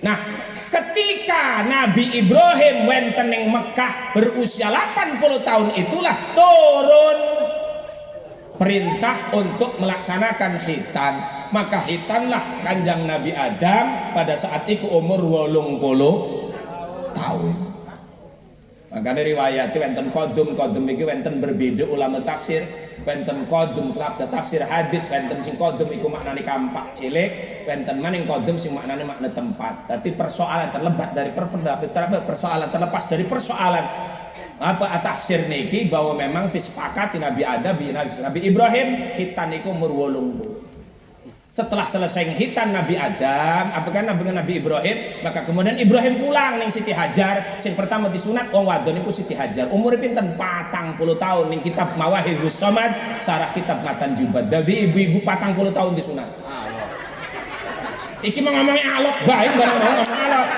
Nah, ketika Nabi Ibrahim wenten ning Mekah berusia 80 tahun itulah turun perintah untuk melaksanakan khitan. Maka khitanlah kanjang Nabi Adam pada saat itu umur 80 tahun. Maka dari riwayat wenten kodum iki wenten berbeda ulama tafsir, wenten kodum kelabda tafsir hadis, wenten sing kodum iku maknane kampak cilik, wenten maning kodum sing maknane makna tempat. Tapi persoalan terlebat dari persoalan terlepas dari persoalan apa tafsir niki bahwa memang disepakati Nabi Adam Nabi Ibrahim khitan iku umur 80. Setelah selesai hitan Nabi Adam, apakah Nabi Ibrahim, maka kemudian Ibrahim pulang ning Siti Hajar. Sing pertama disunat wong wadon iku Siti Hajar. Umur pinten 40 tahun ning kitab Mawahibus Somad, sarah kitab Matan Jubad. Dadi ibu-ibu 40 tahun disunat. Iki mau ngomongin alok bae barang mau ngomong alok.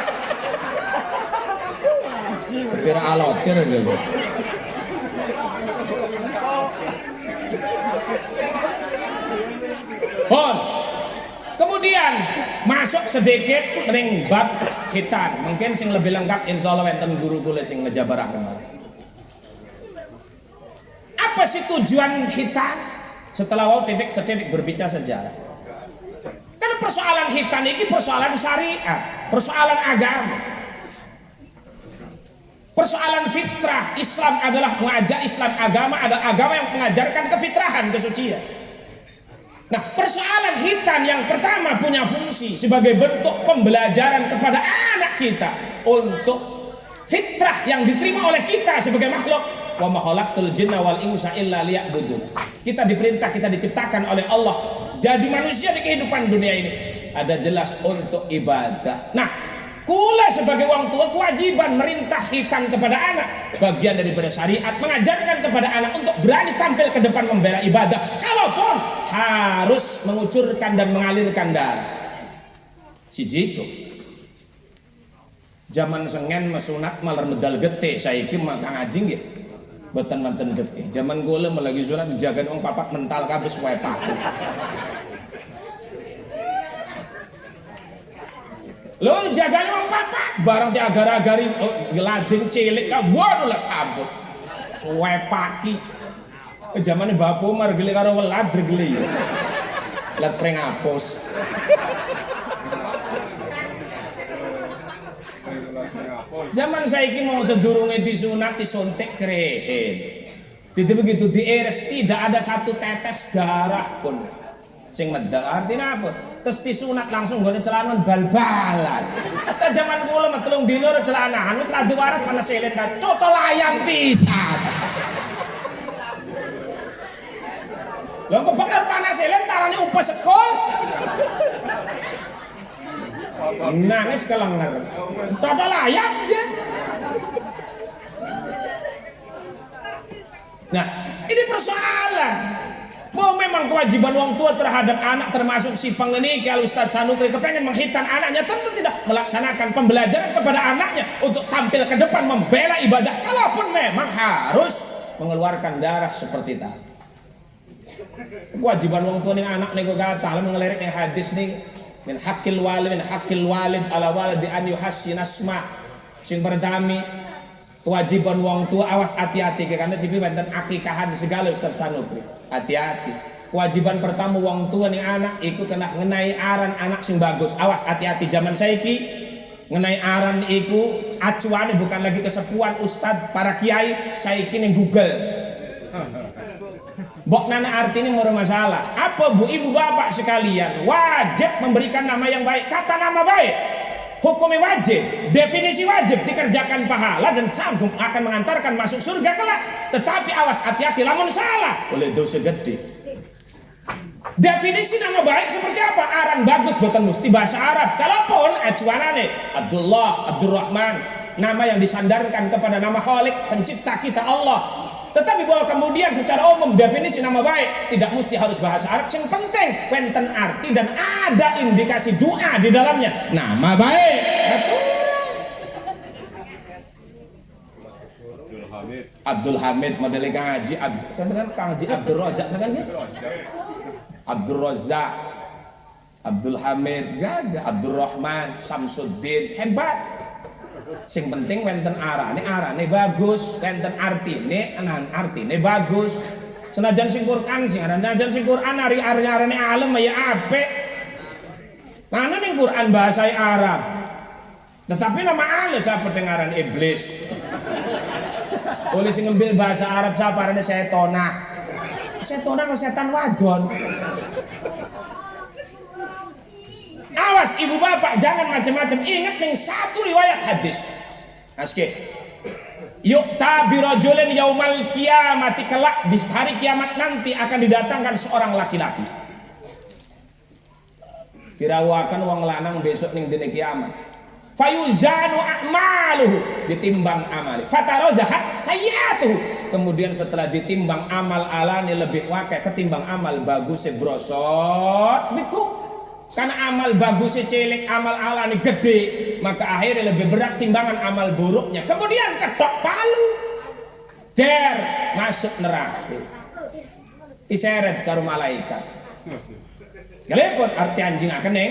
Sepira alotir lho. Kemudian masuk sedikit ring bab khitan. Mungkin sing lebih lengkap insyaallah wonten guru kula sing ngejabaraken. Apa sih tujuan khitan? Setelah wau titik setitik berbicara sejarah. Karena persoalan khitan ini persoalan syariat, persoalan agama. Persoalan fitrah. Islam adalah mengajak Islam agama adalah agama yang mengajarkan kefitrahan, kesucian. Nah, persoalan khitan yang pertama punya fungsi sebagai bentuk pembelajaran kepada anak kita untuk fitrah yang diterima oleh kita sebagai makhluk. Wa ma khalaqtul jinna wal insa illa liya'budun. Kita diperintah, kita diciptakan oleh Allah jadi manusia di kehidupan dunia ini ada jelas untuk ibadah. Nah, kula sebagai orang tua kewajiban merintah khitan kepada anak, bagian daripada syariat, mengajarkan kepada anak untuk berani tampil ke depan membela ibadah, kalaupun harus mengucurkan dan mengalirkan darah. Siji itu zaman sengen mesunat malar medal gete, saiki maka ngaji nggih boten manten gete. Zaman kula melagi sunat dijaga wong papat mental kabeh suwe pak. Lo jaganya wong papat barang di agar-agari gelading cilik ka waduh las kabut. Suwe paki. Zamane Bapak Umar gele karo welat gele. Lat preng apus. Zaman saiki mau sedurunge disunat disuntik krehen. Jadi begitu diiris tidak ada satu tetes darah pun sing medal. Artinya apa? Terus disunat langsung nggone celana bal-balan. Zaman kula metelung dino celana wis rada waras panas selen kan cotol ayam pisan. Lho kok bakar panas selen tarane upah sekol. Nangis kelengar. Cotol ayam aja. Nah, ini persoalan. Mau memang kewajiban orang tua terhadap anak termasuk si pengen kalau Ustadz Sanukri kepengen menghitan anaknya tentu tidak melaksanakan pembelajaran kepada anaknya untuk tampil ke depan membela ibadah kalaupun memang harus mengeluarkan darah seperti tadi. Kewajiban orang tua nih anak nih gue kata mengelirik nih hadis nih min hakil walid ala walidi an yuhassin asma sing berdami kewajiban wong tua awas hati-hati karena jadi wonten akikahan segala Ustaz Sanukri. Hati-hati. Kewajiban pertama wong tua nih anak ikut kena ngenai aran anak sing bagus. Awas hati-hati zaman saiki ngenai aran iku acuane bukan lagi kesepuan ustad para kiai saiki ning Google. Bok nana arti ini murah masalah. Apa bu ibu bapak sekalian wajib memberikan nama yang baik. Kata nama baik hukumnya wajib, definisi wajib dikerjakan pahala dan sanggup akan mengantarkan masuk surga kelak. Tetapi awas hati-hati lamun salah oleh dosa gede. Definisi nama baik seperti apa? Aran bagus boten mesti bahasa Arab. Kalaupun acuanane Abdullah, Abdurrahman, nama yang disandarkan kepada nama Khalik, pencipta kita Allah. Tetapi bahwa kemudian secara umum definisi nama baik tidak mesti harus bahasa Arab. Yang penting wenten arti dan ada indikasi doa di dalamnya. Nama baik. Abdul Hamid modelnya Kang Haji. Sebenarnya Kang Haji Abdul Razak kan ya? Abdul Razak, Abdul Hamid, Abdul Rahman, Samsuddin, hebat. Sing penting wenten arane bagus, wenten artine bagus. Senajan sing Quran sing senajan sing Quran arane alim ya apik. Mana ning Quran bahasa Arab. Tetapi nama Allah siapa dengaran iblis. Oleh sing ngambil bahasa Arab siapa arane setona. Setona kok setan wadon. Awas ibu bapak jangan macam-macam. Ingat nih satu riwayat hadis. Aske. Yuk tabirojulin yaumal kiamati kelak di hari kiamat nanti akan didatangkan seorang laki-laki. Dirawakan wong lanang besok ning dene kiamat. Fayuzanu a'maluhu ditimbang amali. Fatarojahat sayyatuhu. Kemudian setelah ditimbang amal alani lebih wakil ketimbang amal bagus sebrosot biku. Karena amal bagusnya cilik, amal alani gede, maka akhirnya lebih berat timbangan amal buruknya. Kemudian ketok palu, der masuk neraka, diseret karo malaikat. Kelepon arti anjing akan neng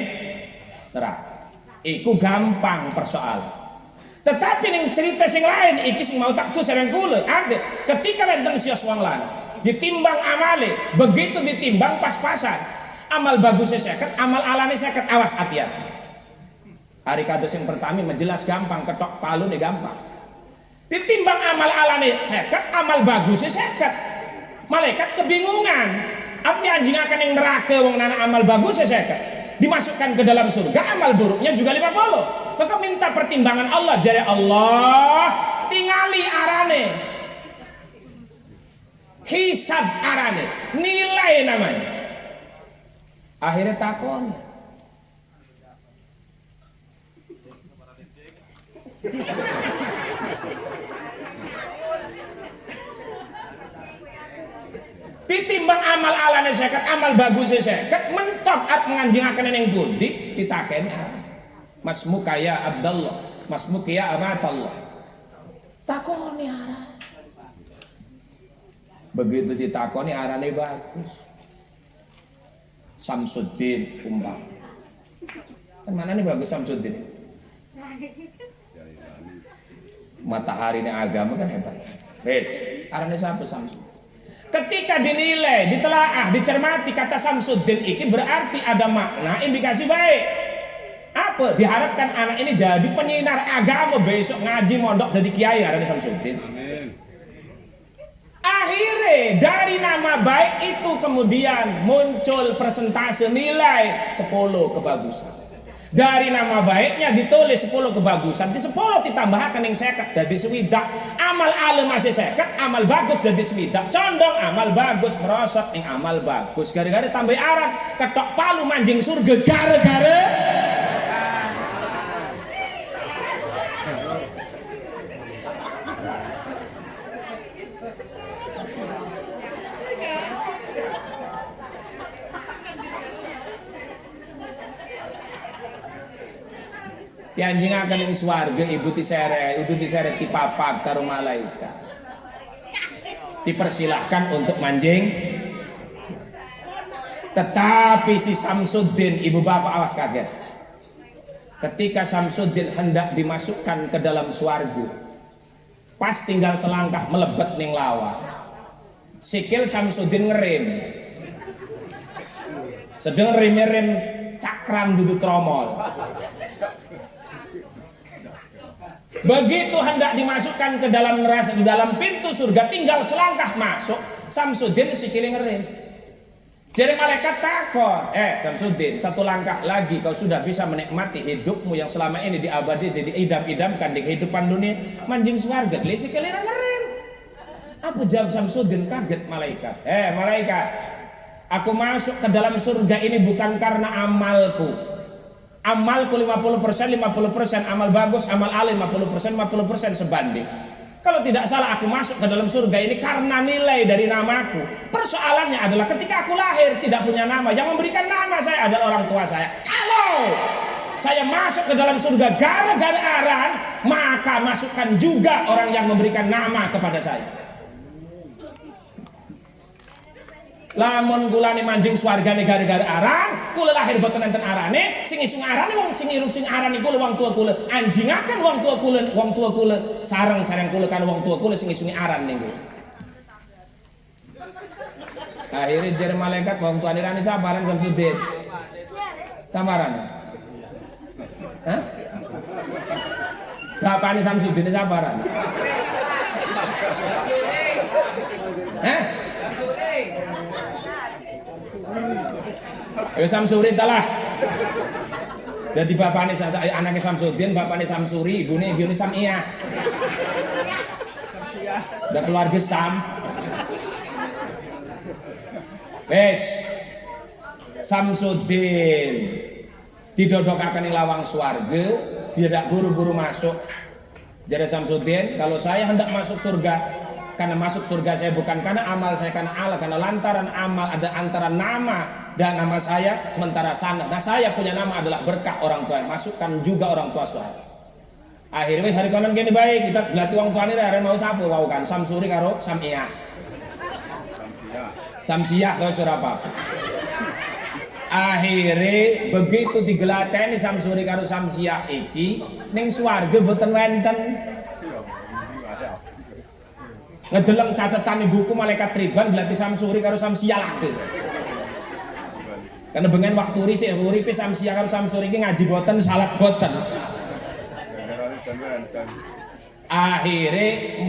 neraka. Iku gampang persoalan. Tetapi neng cerita sing lain, iki sing mau tak tuh serang kule. Arti ketika wenten sios wong lan, ditimbang amale, begitu ditimbang pas-pasan. Amal bagusnya seket, amal alani seket, awas hati-hati. Hari kados yang pertama menjelas gampang, ketok palu nih gampang. Ditimbang amal alani seket, amal bagusnya seket. Malaikat kebingungan. Apa anjing akan yang neraka wong nana amal bagusnya seket. Dimasukkan ke dalam surga, amal buruknya juga 50. Maka minta pertimbangan Allah. Jadi Allah tingali arane. Hisab arane, nilai namanya. Akhirnya takon. Ditimbang amal alane seket, amal bagusnya seket, mentok at menganjingaken ning pundi ditakeni. Masmu kaya Abdullah, masmu kaya Amatullah. Takoni arah. Begitu ditakoni arane bagus. Samsuddin umpam. Kan mana nih bagus Samsuddin? Matahari ini agama kan hebat. Arane siapa Samsuddin? Ketika dinilai, ditelaah, dicermati kata Samsuddin ini berarti ada makna indikasi baik. Apa? Diharapkan anak ini jadi penyinar agama besok ngaji mondok jadi kiai arane Samsuddin. Akhirnya dari nama baik itu kemudian muncul persentase nilai 10 kebagusan. Dari nama baiknya ditulis 10 kebagusan, di 10 ditambahkan yang seket jadi swidak. Amal alim masih seket, amal bagus jadi swidak. Condong amal bagus merosot yang amal bagus. Gara-gara tambah aran ketok palu manjing surga gara-gara Tianjing akan ing swarga ibu diseret tipapak karo malaikat. Dipersilahkan untuk manjing. Tetapi si Samsuddin, ibu bapak awas kaget. Ketika Samsuddin hendak dimasukkan ke dalam swarga, pas tinggal selangkah melebet ning lawa, sikil Samsuddin ngerem. Sedang rem cakram duduk tromol. Begitu hendak dimasukkan ke dalam neraka, di dalam pintu surga, tinggal selangkah masuk, Samsudin sikile ngerim. Jadi malaikat takut, Samsudin, satu langkah lagi kau sudah bisa menikmati hidupmu yang selama ini diabadi, diidam-idamkan di kehidupan dunia, manjing swarga, sikile ngerim. Apa jawab Samsudin? Kaget malaikat. Malaikat, aku masuk ke dalam surga ini bukan karena amalku. Amalku 50%, 50%, amal bagus, amal alim 50%, 50% sebanding. Kalau tidak salah aku masuk ke dalam surga ini karena nilai dari namaku. Persoalannya adalah ketika aku lahir tidak punya nama, yang memberikan nama saya adalah orang tua saya. Kalau saya masuk ke dalam surga gara-gara aran, maka masukkan juga orang yang memberikan nama kepada saya. Lamun kula manjing swargane gara-gara aran, kula lahir boten enten arane, sing isung arane wong sing irung sing aran iku wong tua kula, anjingaken wong tua kula, sareng-sareng kula kan wong tua kula sing isungi aran niku. Akhirnya jare malaikat wong tuane rane sabaran Samsudin. Sabaran. Hah? Bapane Samsudin sabaran. Hah? Samsuri talah. Jadi bapaknya anaknya Samsudin, bapaknya Samsuri, ibunya Samiyah. Udah keluarga Sam. Samsudin didodokakan di lawang swarga, tidak buru-buru masuk. Jadi Samsudin, kalau saya hendak masuk surga, karena masuk surga saya bukan karena amal saya, karena Allah, karena lantaran amal ada antara nama dan nama saya, sementara sana saya punya nama adalah berkah orang tua, masukkan juga orang tua saya. Akhirnya hari konon gini baik, kita belati orang tua ini ada mau sapu wau kan, Samsuri karo Samiyah. Samsiyah kau surapa. Akhirnya begitu digelateni Samsuri karo Samsiyah iki ning swarga boten wenten. Ngedeleng catatan buku malaikat Ridwan berarti Samsuri karo Samsiyah lagi. Karena bengen waktu uripe Samsiyah karo Samsuri iki ngaji boten, salat boten. Akhirnya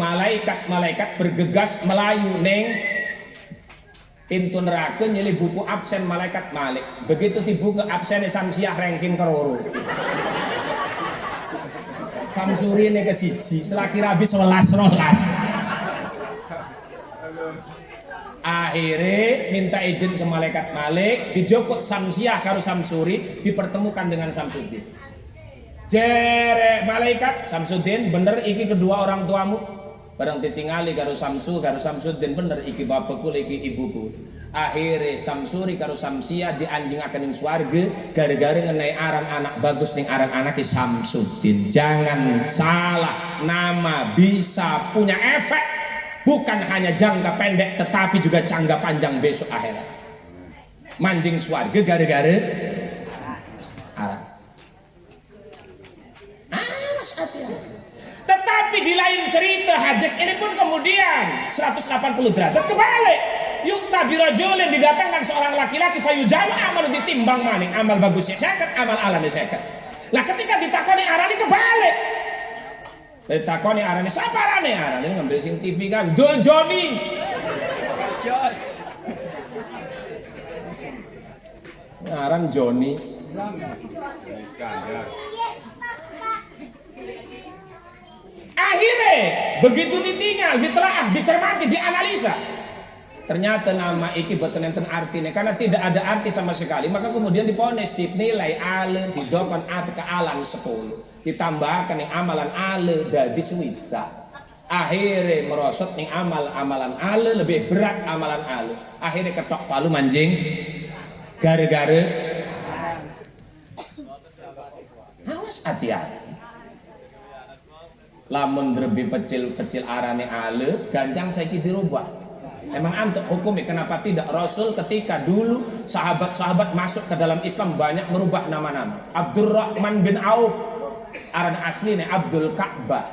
malaikat bergegas melayu neng pintu neraka nyeli buku absen malaikat Malik. Begitu dibuka absennya Samsiyah ranking keroro. Samsuri ini ke siji, selaki rabi 11 Akhirnya minta izin ke malaikat Malik, dijokot Samsiyah karo Samsuri dipertemukan dengan Samsudin. Jere malaikat Samsudin, bener iki kedua orang tuamu. Barang ditingali karo Samsudin, bener iki bapakku iki ibuku. Akhirnya Samsuri karo Samsiyah dianjingaken ing swarga gara-gara ngenai aran anak bagus ning aran anak Samsudin. Jangan salah, nama bisa punya efek. Bukan hanya jangka pendek tetapi juga jangka panjang besok akhirat. Manjing swarga gara-gara arah. Awas hati-hati. Tetapi di lain cerita hadis ini pun kemudian 180 derajat kebalik. Yukta birajulin, didatangkan seorang laki-laki fayujama amal, ditimbang maning amal bagusnya seket, amal alami seket. Lah ketika ditakoni arani kebalik. Ditakoni arane sapa arane? Arane ngambil sing TV kan Dul Joni. Jos. Aran Joni. Akhirnya begitu ditinggal, ditelaah, dicermati, dianalisa. Ternyata nama iki boten enten artine karena tidak ada arti sama sekali, maka kemudian diponis nilai ale didokon ati ke alam 10 ditambahkan ning amalan ale dadi swita. Akhirnya merosot ning amalan ale lebih berat amalan ale. Akhirnya ketok palu manjing gara-gara awas hati-hati. Lamun drebi pecil arane ale ganjang saiki dirubah. Emang antuk hukum kenapa tidak? Rasul ketika dulu sahabat-sahabat masuk ke dalam Islam banyak merubah nama-nama. Abdurrahman bin Auf, aran aslinya Abdul Ka'bah.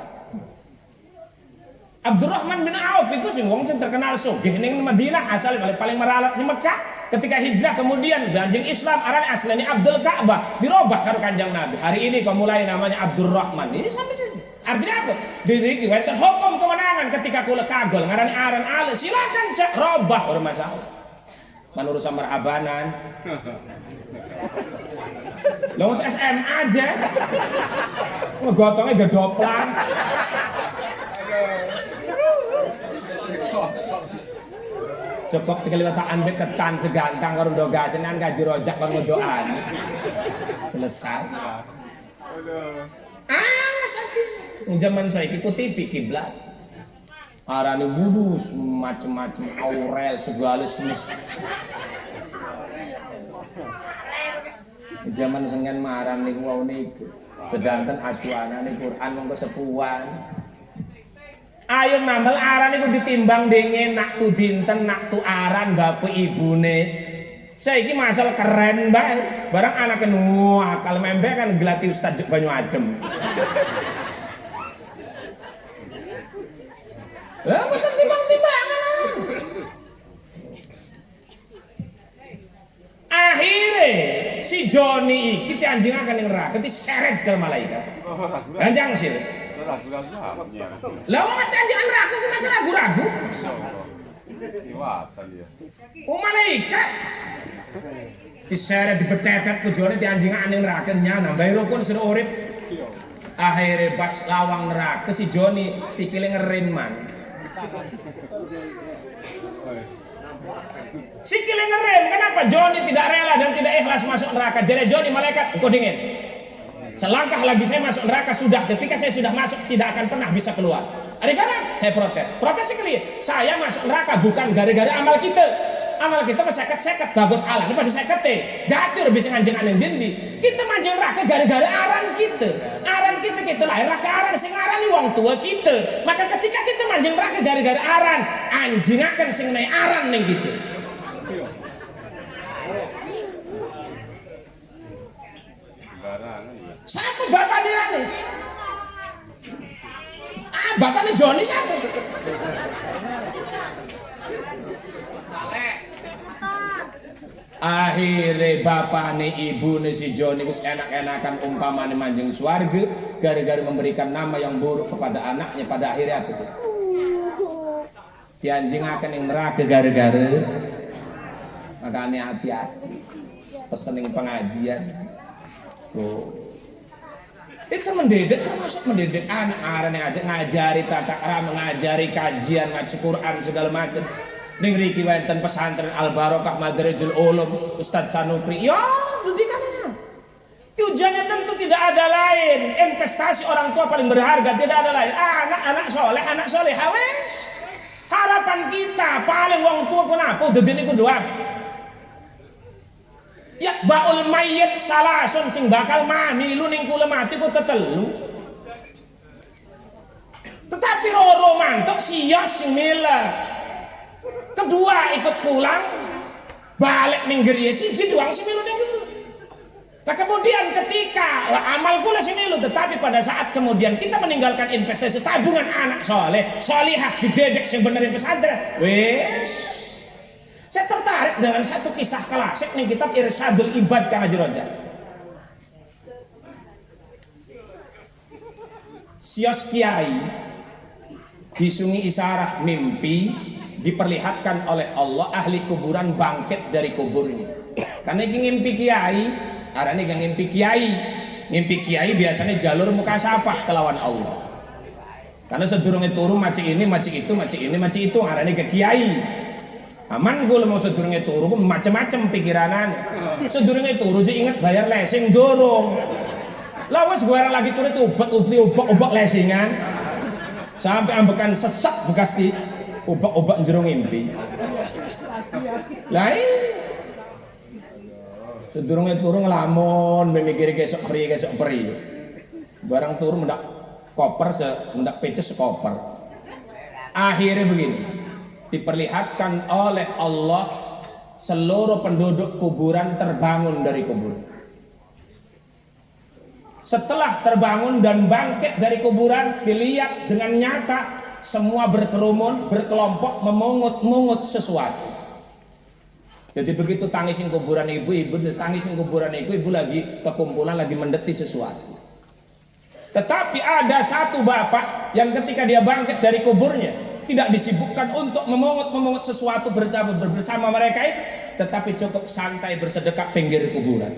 Abdurrahman bin Auf itu sing wong sing terkenal sugih ning Madinah, asal paling meralat di Mekah. Ketika hijrah kemudian banjing Islam, aran aslinya Abdul Ka'bah, dirubah karo Kanjeng Nabi. Hari ini kau mulai namanya Abdurrahman. Ini sampai sini. Artinya apa? Diri wonten hukum kewenangan ketika kula kagol ngarani aran ale silakan cak robah ora masalah. Menurut samar abanan. Lho SMA aja. Ngegotongnya gedoplang. Cukup keliwatan ketan segantang karo ndogasenan gaji rojak bang ngedoan. Selesai. Zaman saya ikut TV kiblat. Arane budus macam-macam Aurel segala jenis. Zaman sengen marane wau niku. Sedanten acuanane Quran monggo sepuan. Ayo nambal aran iku ditimbang denge nak tu dinten nak tu aran bapak ibune. Saiki masal keren bae. Barang anake akal membe kan gelati Ustaz Banyu Adem. Lah mboten timbang-timbangan. Akhire si Joni iki dianjingaken ning neraka diseret ke malaikat. Ganjang sih. Lah wong dianjingan neraka ku masa ragu-ragu. Oh malaikat diseret dibetetet kujone dianjingan ning neraka nambah rukun suruh urip. Akhire bas lawang neraka si Joni sikile ngerim man. Sikile ngerem, kenapa Joni tidak rela dan tidak ikhlas masuk neraka? Jadi Joni malaikat, engkau dingin. Selangkah lagi saya masuk neraka sudah. Ketika saya sudah masuk tidak akan pernah bisa keluar. Ada kan? Saya protes. Protes sekali. Saya masuk neraka bukan gara-gara amal kita. Amal kita masih seket-seket bagus Allah. Ini pada sekete. Gatur bisa nganjeng aneh dindi. Kita manjeng neraka gara-gara aran kita. Aran kita lahir neraka aran sing arani wong tua kita. Maka ketika kita manjeng neraka gara-gara aran, anjing akan sing naik aran ning gitu. Siapa bapak dia nih? Bapaknya Joni siapa? Akhirnya bapaknya ibu nih si Joni wis enak-enakan umpamane manjing swarga gara-gara memberikan nama yang buruk kepada anaknya. Pada akhirnya apa tuh? Dianjingaken ing neraka gara-gara makanya hati-hati pesening pengajian. Tuh. Itu mendidik, termasuk mendidik anak arane aja ngajari tata krama, ngajari kajian, ngaji Quran segala macam. Ning riki wonten pesantren Al Barokah Madrajul Ulum Ustadz Sanupri. Ya, didikannya. Tujuannya tentu tidak ada lain. Investasi orang tua paling berharga tidak ada lain. Anak soleh wes. Harapan kita paling wong tua pun apa? Dedene ku doa. Ya baul mayit salasun sing bakal mamilu ning kula mati ku tetelu. Tetapi roro mantuk sios sing mila. Kedua ikut pulang balik ning griya siji doang sing milu ning kula. Nah kemudian ketika amal kula sing milu, tetapi pada saat kemudian kita meninggalkan investasi tabungan anak soleh, solihah dididik sing bener pesantren. Wes saya tertarik dengan satu kisah klasik nih kitab Irsyadul Ibad Kang Haji Rojak. Sios kiai disungi isarah mimpi diperlihatkan oleh Allah ahli kuburan bangkit dari kuburnya. Karena ini ngimpi kiai, arane ngimpi kiai. Ngimpi kiai biasanya jalur muka syafah kelawan Allah. Karena sedurunge turu maci ini, maci itu, maci ini, maci itu, arane ke kiai. Aman gue mau sedurunge turu macam-macam pikiranan. Sedurunge turu jadi ingat bayar lesing dorong. Lawas gue lagi turu itu ubak lesingan. Sampai ambekan sesat bekas di ubak jerung mimpi. Lain. Sedurunge turu ngelamun memikir kesok peri. Barang turu mendak koper mendak peces koper. Akhirnya begini. Diperlihatkan oleh Allah seluruh penduduk kuburan terbangun dari kubur. Setelah terbangun dan bangkit dari kuburan, dilihat dengan nyata semua berkerumun, berkelompok memungut-mungut sesuatu. Jadi begitu tangisin kuburan ibu tangisin kuburan ibu lagi kekumpulan lagi mendeti sesuatu. Tetapi ada satu bapak yang ketika dia bangkit dari kuburnya tidak disibukkan untuk memungut sesuatu bersama mereka itu, tetapi cukup santai bersedekap pinggir kuburan.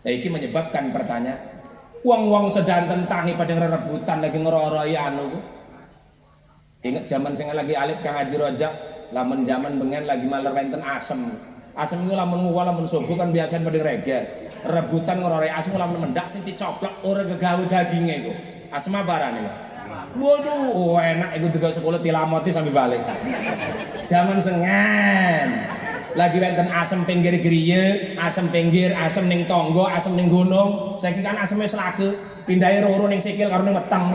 Nah, ini menyebabkan pertanyaan, wong-wong sedanten tangi pada rebutan lagi ngeroroi anu. Ingat zaman sing lagi alit Kang Haji Rojak, lamun zaman bengen lagi maler wenten asem. Asem itu lamun nguwal lamun subuh kan biasanya pada regel. Rebutan ngeroroi asem lamun mendak sing dicoplok ora gegawe dagingnya itu. Asem apa arane? Waduh, enak iku juga sekolah tilamoti sampai balik. Zaman sengan. Lagi wenten asem pinggir griye, asem pinggir, asem ning tonggo, asem ning gunung. Saiki kan aseme selake, pindahe roro ning sikil karo ning weteng.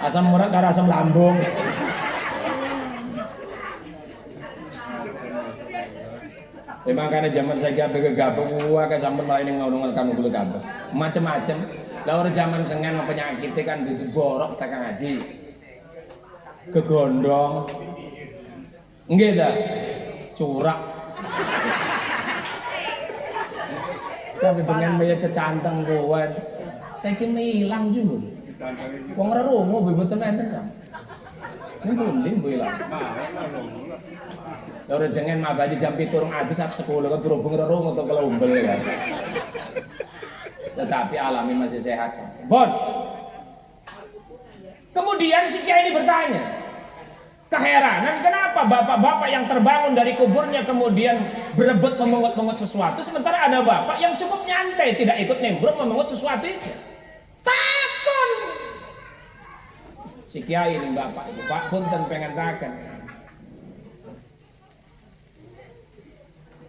Asam urat karo asam lambung. Memang karena zaman saya gawe gabung, wah kayak sampean lain yang ngomong kamu dulu gabung, macem-macem. Lalu zaman sengan penyakit kan gitu borok Kang Haji, kegondong, enggak dah, curak. Sampai pengen bayar kecanteng kawan, saya kira hilang juga. Wong rerungu bebetan enten kan? Ini belum hilang. Lalu jangan mabaji jam piturung adus ap sekolah kan terhubung rerungu untuk kelaumbel kan. Tetapi alami masih sehat. Bon. Kemudian si Kiai ini bertanya, keheranan kenapa bapak-bapak yang terbangun dari kuburnya kemudian berebut memungut sesuatu, sementara ada bapak yang cukup nyantai tidak ikut nimbrung memungut sesuatu itu. Takon. Si Kiai ini bapak itu, Pak punten pengen takon.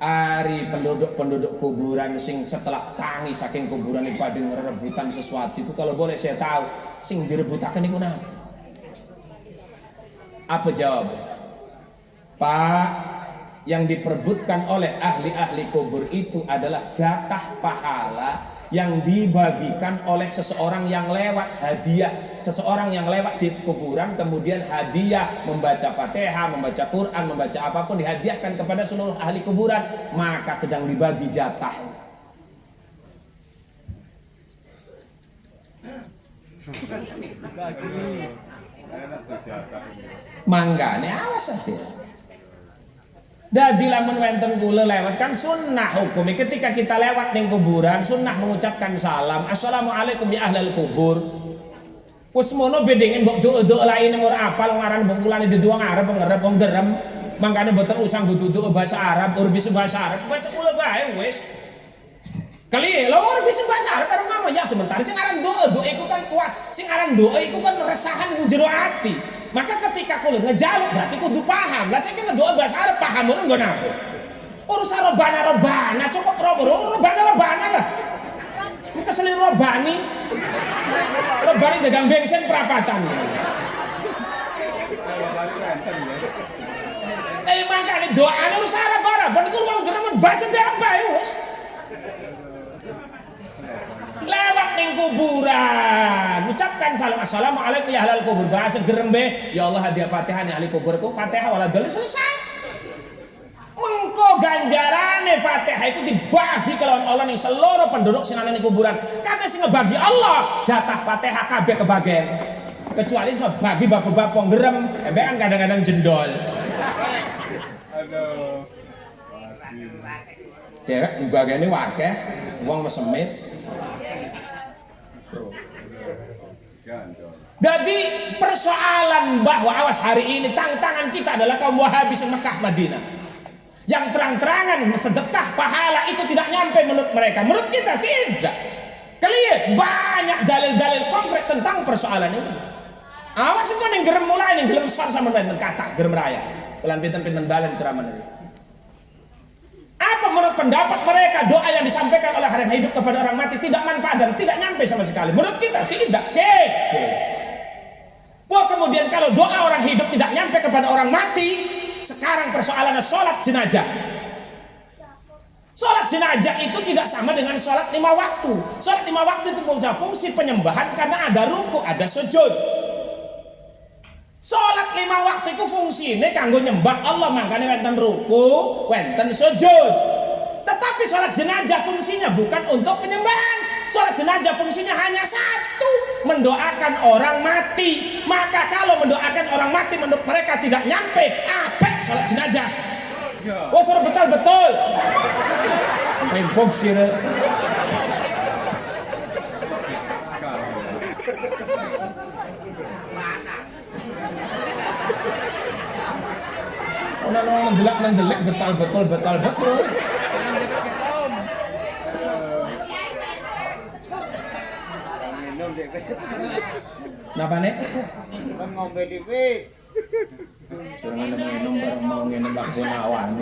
Ari penduduk kuburan sing setelah tangi saking kuburan itu pada rebutan sesuatu itu, kalau boleh saya tahu sing direbutakan itu apa? Apa jawab? Pak, yang diperebutkan oleh ahli-ahli kubur itu adalah jatah pahala yang dibagikan oleh seseorang yang lewat, hadiah seseorang yang lewat di kuburan, kemudian hadiah membaca Fatihah, membaca Quran, membaca apapun dihadiahkan kepada seluruh ahli kuburan, maka sedang dibagi jatah. Manggane awas aja. Dadi lamun wenten kula lewat kan sunnah hukum. Ketika kita lewat ning kuburan sunnah mengucapkan salam, assalamualaikum ya ahlal kubur. Wis mono bedenge mbok doa-doa lain ora apal ngaran mbok kulane dudu wong Arab ngerep wong gerem. Mangkane mboten usah doa bahasa Arab, ora bisa bahasa Arab. Bahasa kula bae wis. Kali lho ora bisa bahasa Arab karo mama ya sementara sing aran doa iku kan kuat. Sing aran doa iku kan resahan ning jero ati. Maka ketika kula ngejaluk berarti kudu paham. Lah saya kena doa bahasa Arab paham urun nggon aku. Urusan robana cukup robana lah. Ini keseli robani dagang bensin perapatan. Mangkane doane urusan Arab ben iku wong geremen bahasa apa wis. Lewat ning kuburan ucapkan salam assalamualaikum ya ahlal kubur bahasa gerembe ya Allah hadiah Fatihah nih ahli kuburku Fatihah waladol selesai mengko ganjarane Fatihah itu dibagi kelawan Allah nih seluruh penduduk sing ana ning kuburan karena sing ngebagi Allah jatah Fatihah kabeh kebagian kecuali sing ngebagi bapak-bapak wong gerem embekan kadang-kadang jendol aduh ya bagiane wakeh wong mesemit. Jadi persoalan bahwa awas hari ini tantangan kita adalah kaum Wahabi Mekah Madinah yang terang-terangan sedekah pahala itu tidak nyampe menurut mereka, menurut kita tidak. Kalian banyak dalil-dalil konkret tentang persoalan ini. Awas itu yang gerem mulai yang gelem suar sama dengan kata gerem raya pelan pinten-pinten balen ceramah ini. Apa menurut pendapat mereka doa yang disampaikan oleh orang hidup kepada orang mati tidak manfaat dan tidak nyampe sama sekali? Menurut kita tidak. Wah kemudian kalau doa orang hidup tidak nyampe kepada orang mati, sekarang persoalannya sholat jenazah. Sholat jenazah itu tidak sama dengan sholat 5 waktu. Sholat 5 waktu itu punya fungsi penyembahan karena ada ruku, ada sujud. Sholat 5 waktu itu fungsinya kanggo nyembah Allah, makanya wenten ruku, wenten sujud. Tetapi Tapi sholat jenazah fungsinya bukan untuk penyembahan. Sholat jenazah fungsinya hanya satu, mendoakan orang mati. Maka kalau mendoakan orang mati menurut mereka tidak nyampe, apek sholat jenazah. Oh, suruh betul-betul. Main sih. Orang mendelak betul. Napa nih? Kan ngombe dipit. Suruh minum bareng mau nginum lak senawan.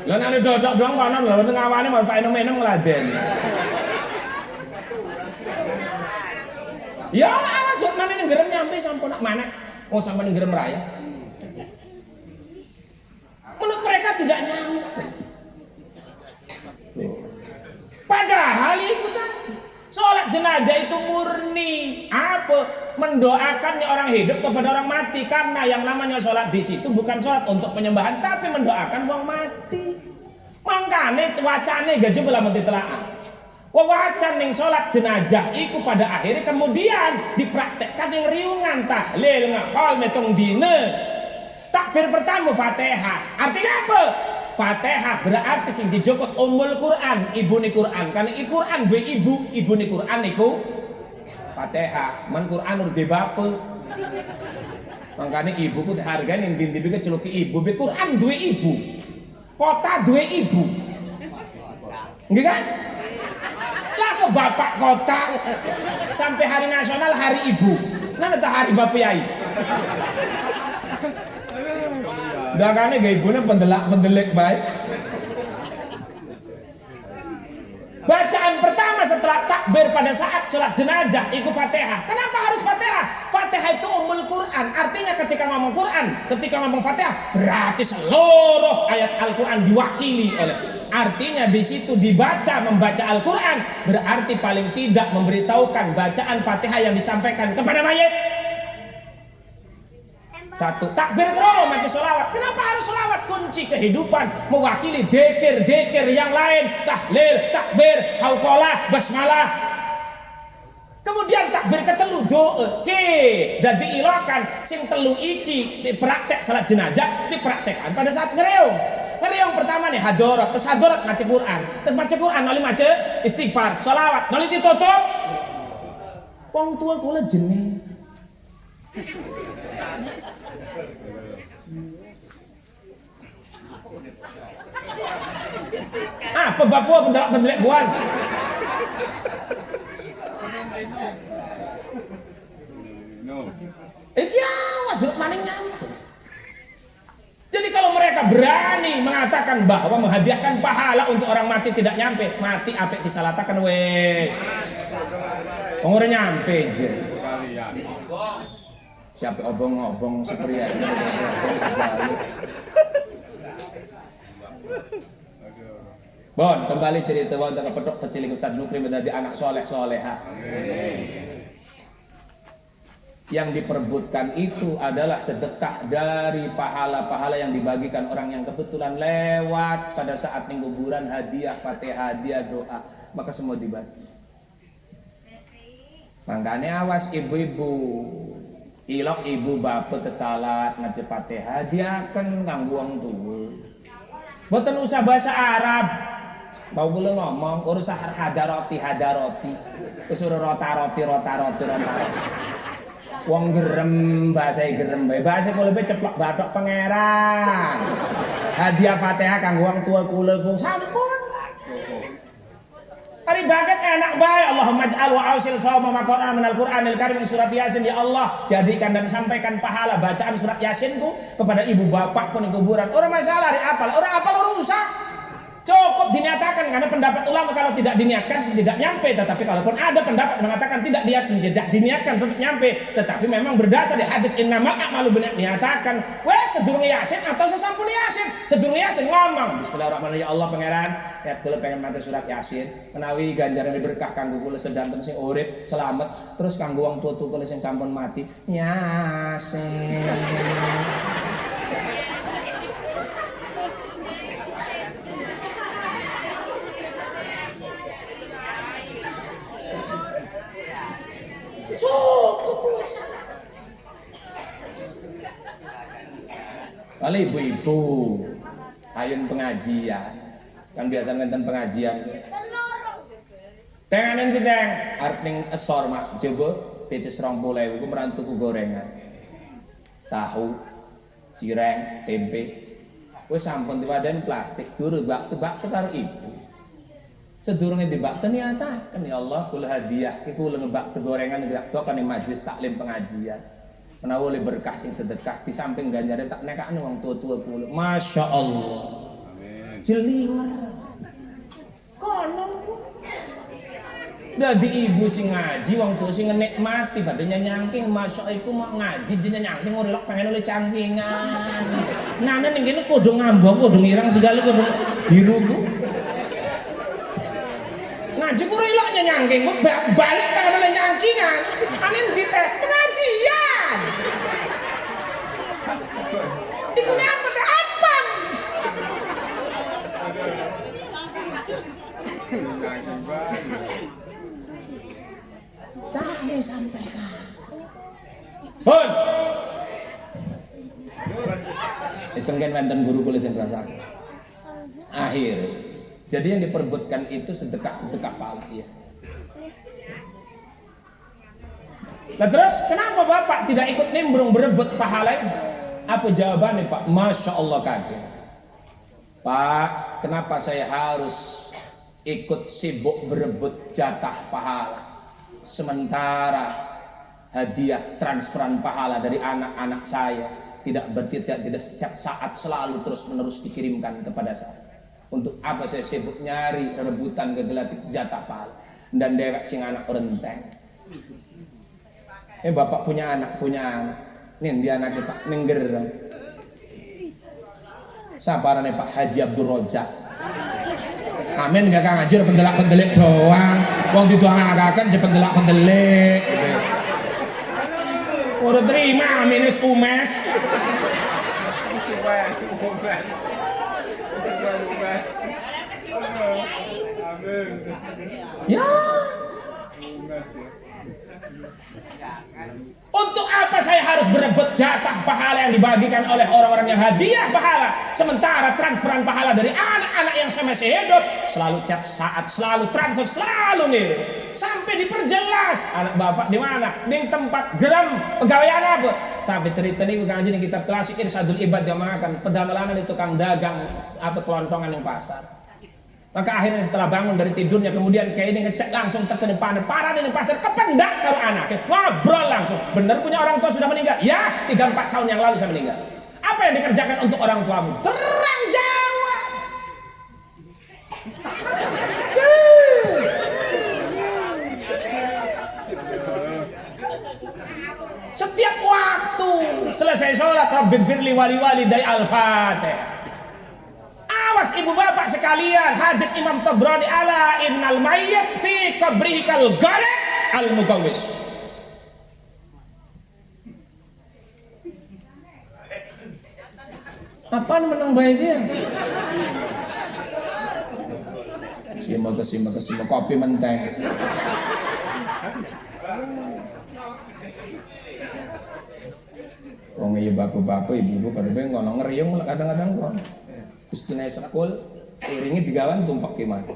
Lah nek dodok doang kono lho teng awane mau tak minum ngladen. Ya awas jot maneh ning gerem nyampe sampun nak maneh. Oh sampai negeri meraya. Menurut mereka tidak nyampe. Padahal itu kan sholat jenazah itu murni apa? Mendoakannya orang hidup kepada orang mati, karena yang namanya sholat di situ bukan sholat untuk penyembahan tapi mendoakan orang mati. Makanya wacane gaji belah mentitelaah. Wawacan ning sholat jenazah iku pada akhirnya kemudian dipraktekkan yang riungan tahlil ngapal metong dine. Takbir pertama Fatihah. Artinya apa? Fatihah berarti sing dijokot Ummul Quran, ibune Quran. Karena Quran duwe ibune Quran iku Fatihah. Man Quran ur bape. Makanya ibu ku hargane ning ndi keceluki ibu. Be Quran duwe ibu. Kota duwe ibu. Nggih kan? Lah ke bapak kota sampai hari nasional hari ibu. Nana tak hari bapak yai. Dagane gak ibune pendelek baik. Bacaan pertama setelah takbir pada saat sholat jenazah itu Fatihah. Kenapa harus Fatihah? Fatihah itu Ummul Quran. Artinya ketika ngomong Quran, ketika ngomong Fatihah, berarti seluruh ayat Al-Quran diwakili oleh. Artinya di situ membaca Al-Quran berarti paling tidak memberitahukan bacaan Fatihah yang disampaikan kepada mayit. Satu, takbir dulu macam sholawat. Kenapa harus sholawat? Kunci kehidupan, mewakili dzikir yang lain, tahlil, takbir, hauqalah, basmalah. Kemudian takbir ketelu doa. Dadi ilokan sing telu iki dipraktek salat jenazah dipraktekkan pada saat ngereung. Ngereung pertama nih hadarat, terus hadarat maca Quran, terus maca Quran noli maca istighfar, sholawat, noli ditutup. Wong tua kula jeneng. Pebabua pendelek buan. Awas dulu maning nyampe. Jadi kalau mereka berani mengatakan bahwa menghadiahkan pahala untuk orang mati tidak nyampe, mati apik disalatakan wes. Pengure nyampe je. Siapa obong-obong sepria ini. Bon, kembali cerita wonten kepethuk pecilik Ustaz Nukri menjadi anak soleh-soleha. Yang diperbutkan itu adalah sedekah dari pahala-pahala yang dibagikan orang yang kebetulan lewat pada saat kuburan, hadiah, Fatihah, hadiah, doa, maka semua dibagi. Makanya awas ibu-ibu, ilok ibu bapak kesalat ngaji Fatihah, dia akan nganggu wong tuwa. Boten usah bahasa Arab. Mau kula ngomong urus hadaroti. Kesuruh rota-roti. Wong gerem bahasa gerem bae. Bahasa kula be ceplok bathok pangeran. Hadiah Fatihah kanggo wong tua kula ku sampun. Hari banget enak bae. Allahumma ij'al wa ausil sawma maqarana minal Qur'anil Karim surat Yasin ya Allah. Jadikan dan sampaikan pahala bacaan surat Yasin ku kepada ibu bapak pun di kuburan. Orang masalah hari apal, orang apal orang rusak. Cukup diniatakan, karena pendapat ulama kalau tidak diniatkan tidak nyampe, tetapi kalaupun ada pendapat mengatakan tidak diniatkan tetap nyampe, tetapi memang berdasar di hadis innamal a'malu binniyat dinyatakan wes sedurunge Yasin atau sesampun Yasin. Sedurunge Yasin ngomong bismillahirrahmanirrahim ya Allah pangeran ya kula pengen maca surat Yasin menawi ganjaran berkah kanggo kula sedanten sing urip selamat, terus kanggo wong tutu kula sing sampun mati Yasin. Cukup wis. Kali ibu-ibu ayun pengajian. Kan biasa ngenten pengajian. Tenganen tidang arep ning esor mak coba peces 20.000 ku merantuku gorengan. Tahu, cireng, tempe. Wis sampun diwadan plastik durung bak-bak karo ibu. Sedurunge dibak niataken ya Allah kula hadiah iku ngebak gorengan nggak tok kan majelis taklim pengajian. Menawa oleh berkah sing sedekah di samping ganjare tak nekakne wong tua-tua kula. Masya Allah. Amin. Jeliwer. Kono dadi ibu sing ngaji wong tua sing nikmati badhe nyangking masya iku mau ngaji jenenge nyangking ngorelok pengen oleh cangkingan. Nana ning kene kudu ngambang kudu ngirang segala kudu biruku. Ngaji ku relok nyangking ku balik pengen oleh nyangkingan. Ane ndi teh pengajian. Iku ne apa teh apa? Tak disampaikan. Hon. Itu kan wonten guru kula sing rasakan. Akhir. Jadi yang diperbutkan itu sedekah pahala ya. Nah terus kenapa Bapak tidak ikut nimbrung berebut pahala itu? Apa jawabannya Pak? Masya Allah kaget. Pak, kenapa saya harus ikut sibuk berebut jatah pahala? Sementara hadiah transferan pahala dari anak-anak saya tidak setiap saat selalu terus menerus dikirimkan kepada saya. Untuk apa saya sibuk nyari rebutan gegelatik jatah pahala dan dewek sing anak renteng. Bapak punya anak. Nih dia anaknya Pak Nengger. Sabarane Pak Haji Abdul Rojak. Amin gak kang ngaji pendelak-pendelik doang. Wong dituangakaken je pendelak-pendelik gitu. Ora terima aminis umes. Ya. Untuk apa saya harus berebut jatah pahala yang dibagikan oleh orang-orang yang hadiah pahala, sementara transferan pahala dari anak-anak yang saya masih hidup selalu tiap saat, selalu transfer, selalu ngirim. Sampai diperjelas anak bapak di mana, di tempat geram pegawaian apa? Sampai cerita nih bukan aja nih kitab klasik Irsadul Ibad yang makan pedamalan di tukang dagang apa kelontongan yang pasar. Maka akhirnya setelah bangun dari tidurnya kemudian kayak ini ngecek langsung ke depan parah di pasar kependak karo anaknya ngobrol langsung. Bener punya orang tua sudah meninggal? Ya, 3-4 tahun yang lalu saya meninggal. Apa yang dikerjakan untuk orang tuamu? Terang jawab. Setiap waktu selesai sholat Rabbi firli wali dari al-fatihah. Awas ibu bapak sekalian, hadis Imam Tabrani ala innal mayyit fi qabrihi kal gharq al mugawwis. Apaan menang baik dia? Simak kopi menteng. Wong iya bapak-bapak ibu-ibu pada ngono ngeriung kadang-kadang kok. Terus kena sekol, iringi digawan tumpak gimana?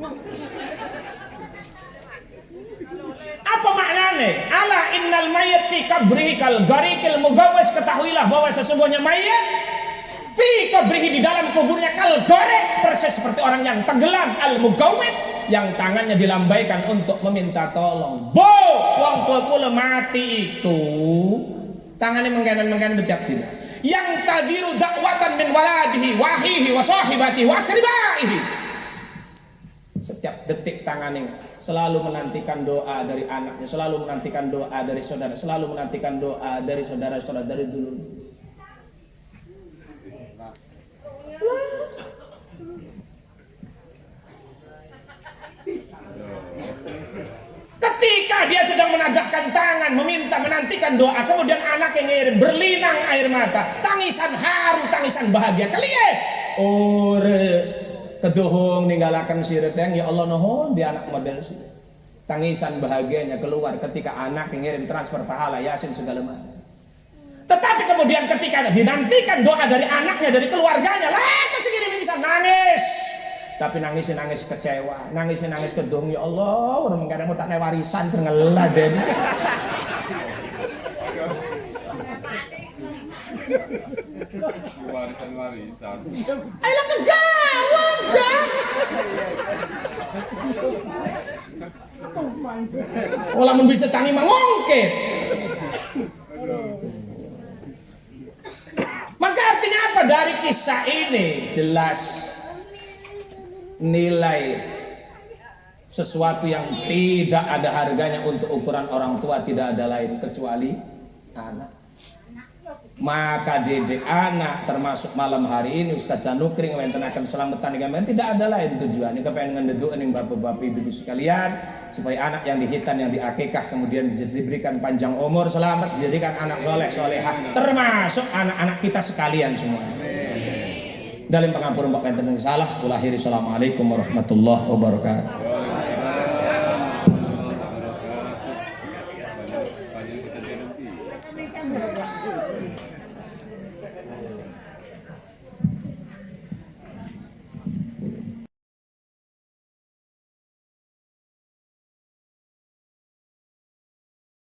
Apa maknanya? Ala innal mayyit fi qabrihi kal gharikil mugawwis, ketahuilah bahwa sesungguhnya mayat fi qabrihi di dalam kuburnya kal gharik, persis seperti orang yang tenggelam, al mugawwis yang tangannya dilambaikan untuk meminta tolong. Wong tua kula mati iku tangannya mengganan betiap tidak. Yang tadiru dakwatan min waladihi wahihi wa sahibatihi wa akribaihi. Setiap detik tangannya selalu menantikan doa dari anaknya, selalu menantikan doa dari saudara, selalu menantikan doa dari saudara-saudara dari dulu. Ketika dia sedang menadahkan tangan, menantikan doa, kemudian anak yang ngirim berlinang air mata, tangisan haru, tangisan bahagia. Kalian, ore kedohong ninggalakan sireteng, ya Allah nuhun dia anak model sih. tangisan bahagianya keluar ketika anak ngirim transfer pahala Yasin segala macam. Tetapi kemudian ketika dinantikan doa dari anaknya, dari keluarganya, lah segini bisa nangis. Tapi nangis kecewa, nangis kedung, ya Allah, orang kadang mau tak warisan sengelah den. Warisan. Ayolah kegawang dah. Olah mun bisa tangi mangongket. Maka artinya apa dari kisah ini? Jelas nilai sesuatu yang tidak ada harganya untuk ukuran orang tua tidak ada lain kecuali anak. Maka didik anak termasuk malam hari ini Ustaz Canukring lenten akan selamatan dengan tidak ada lain tujuan. Ini kepengen ngededuk nih bapak-bapak ibu sekalian supaya anak yang dihitan yang diakikah kemudian diberikan panjang umur selamat dijadikan anak soleh solehah termasuk anak-anak kita sekalian semua. Dalam pengampunan bapak yang salah. Assalamualaikum warahmatullahi wabarakatuh.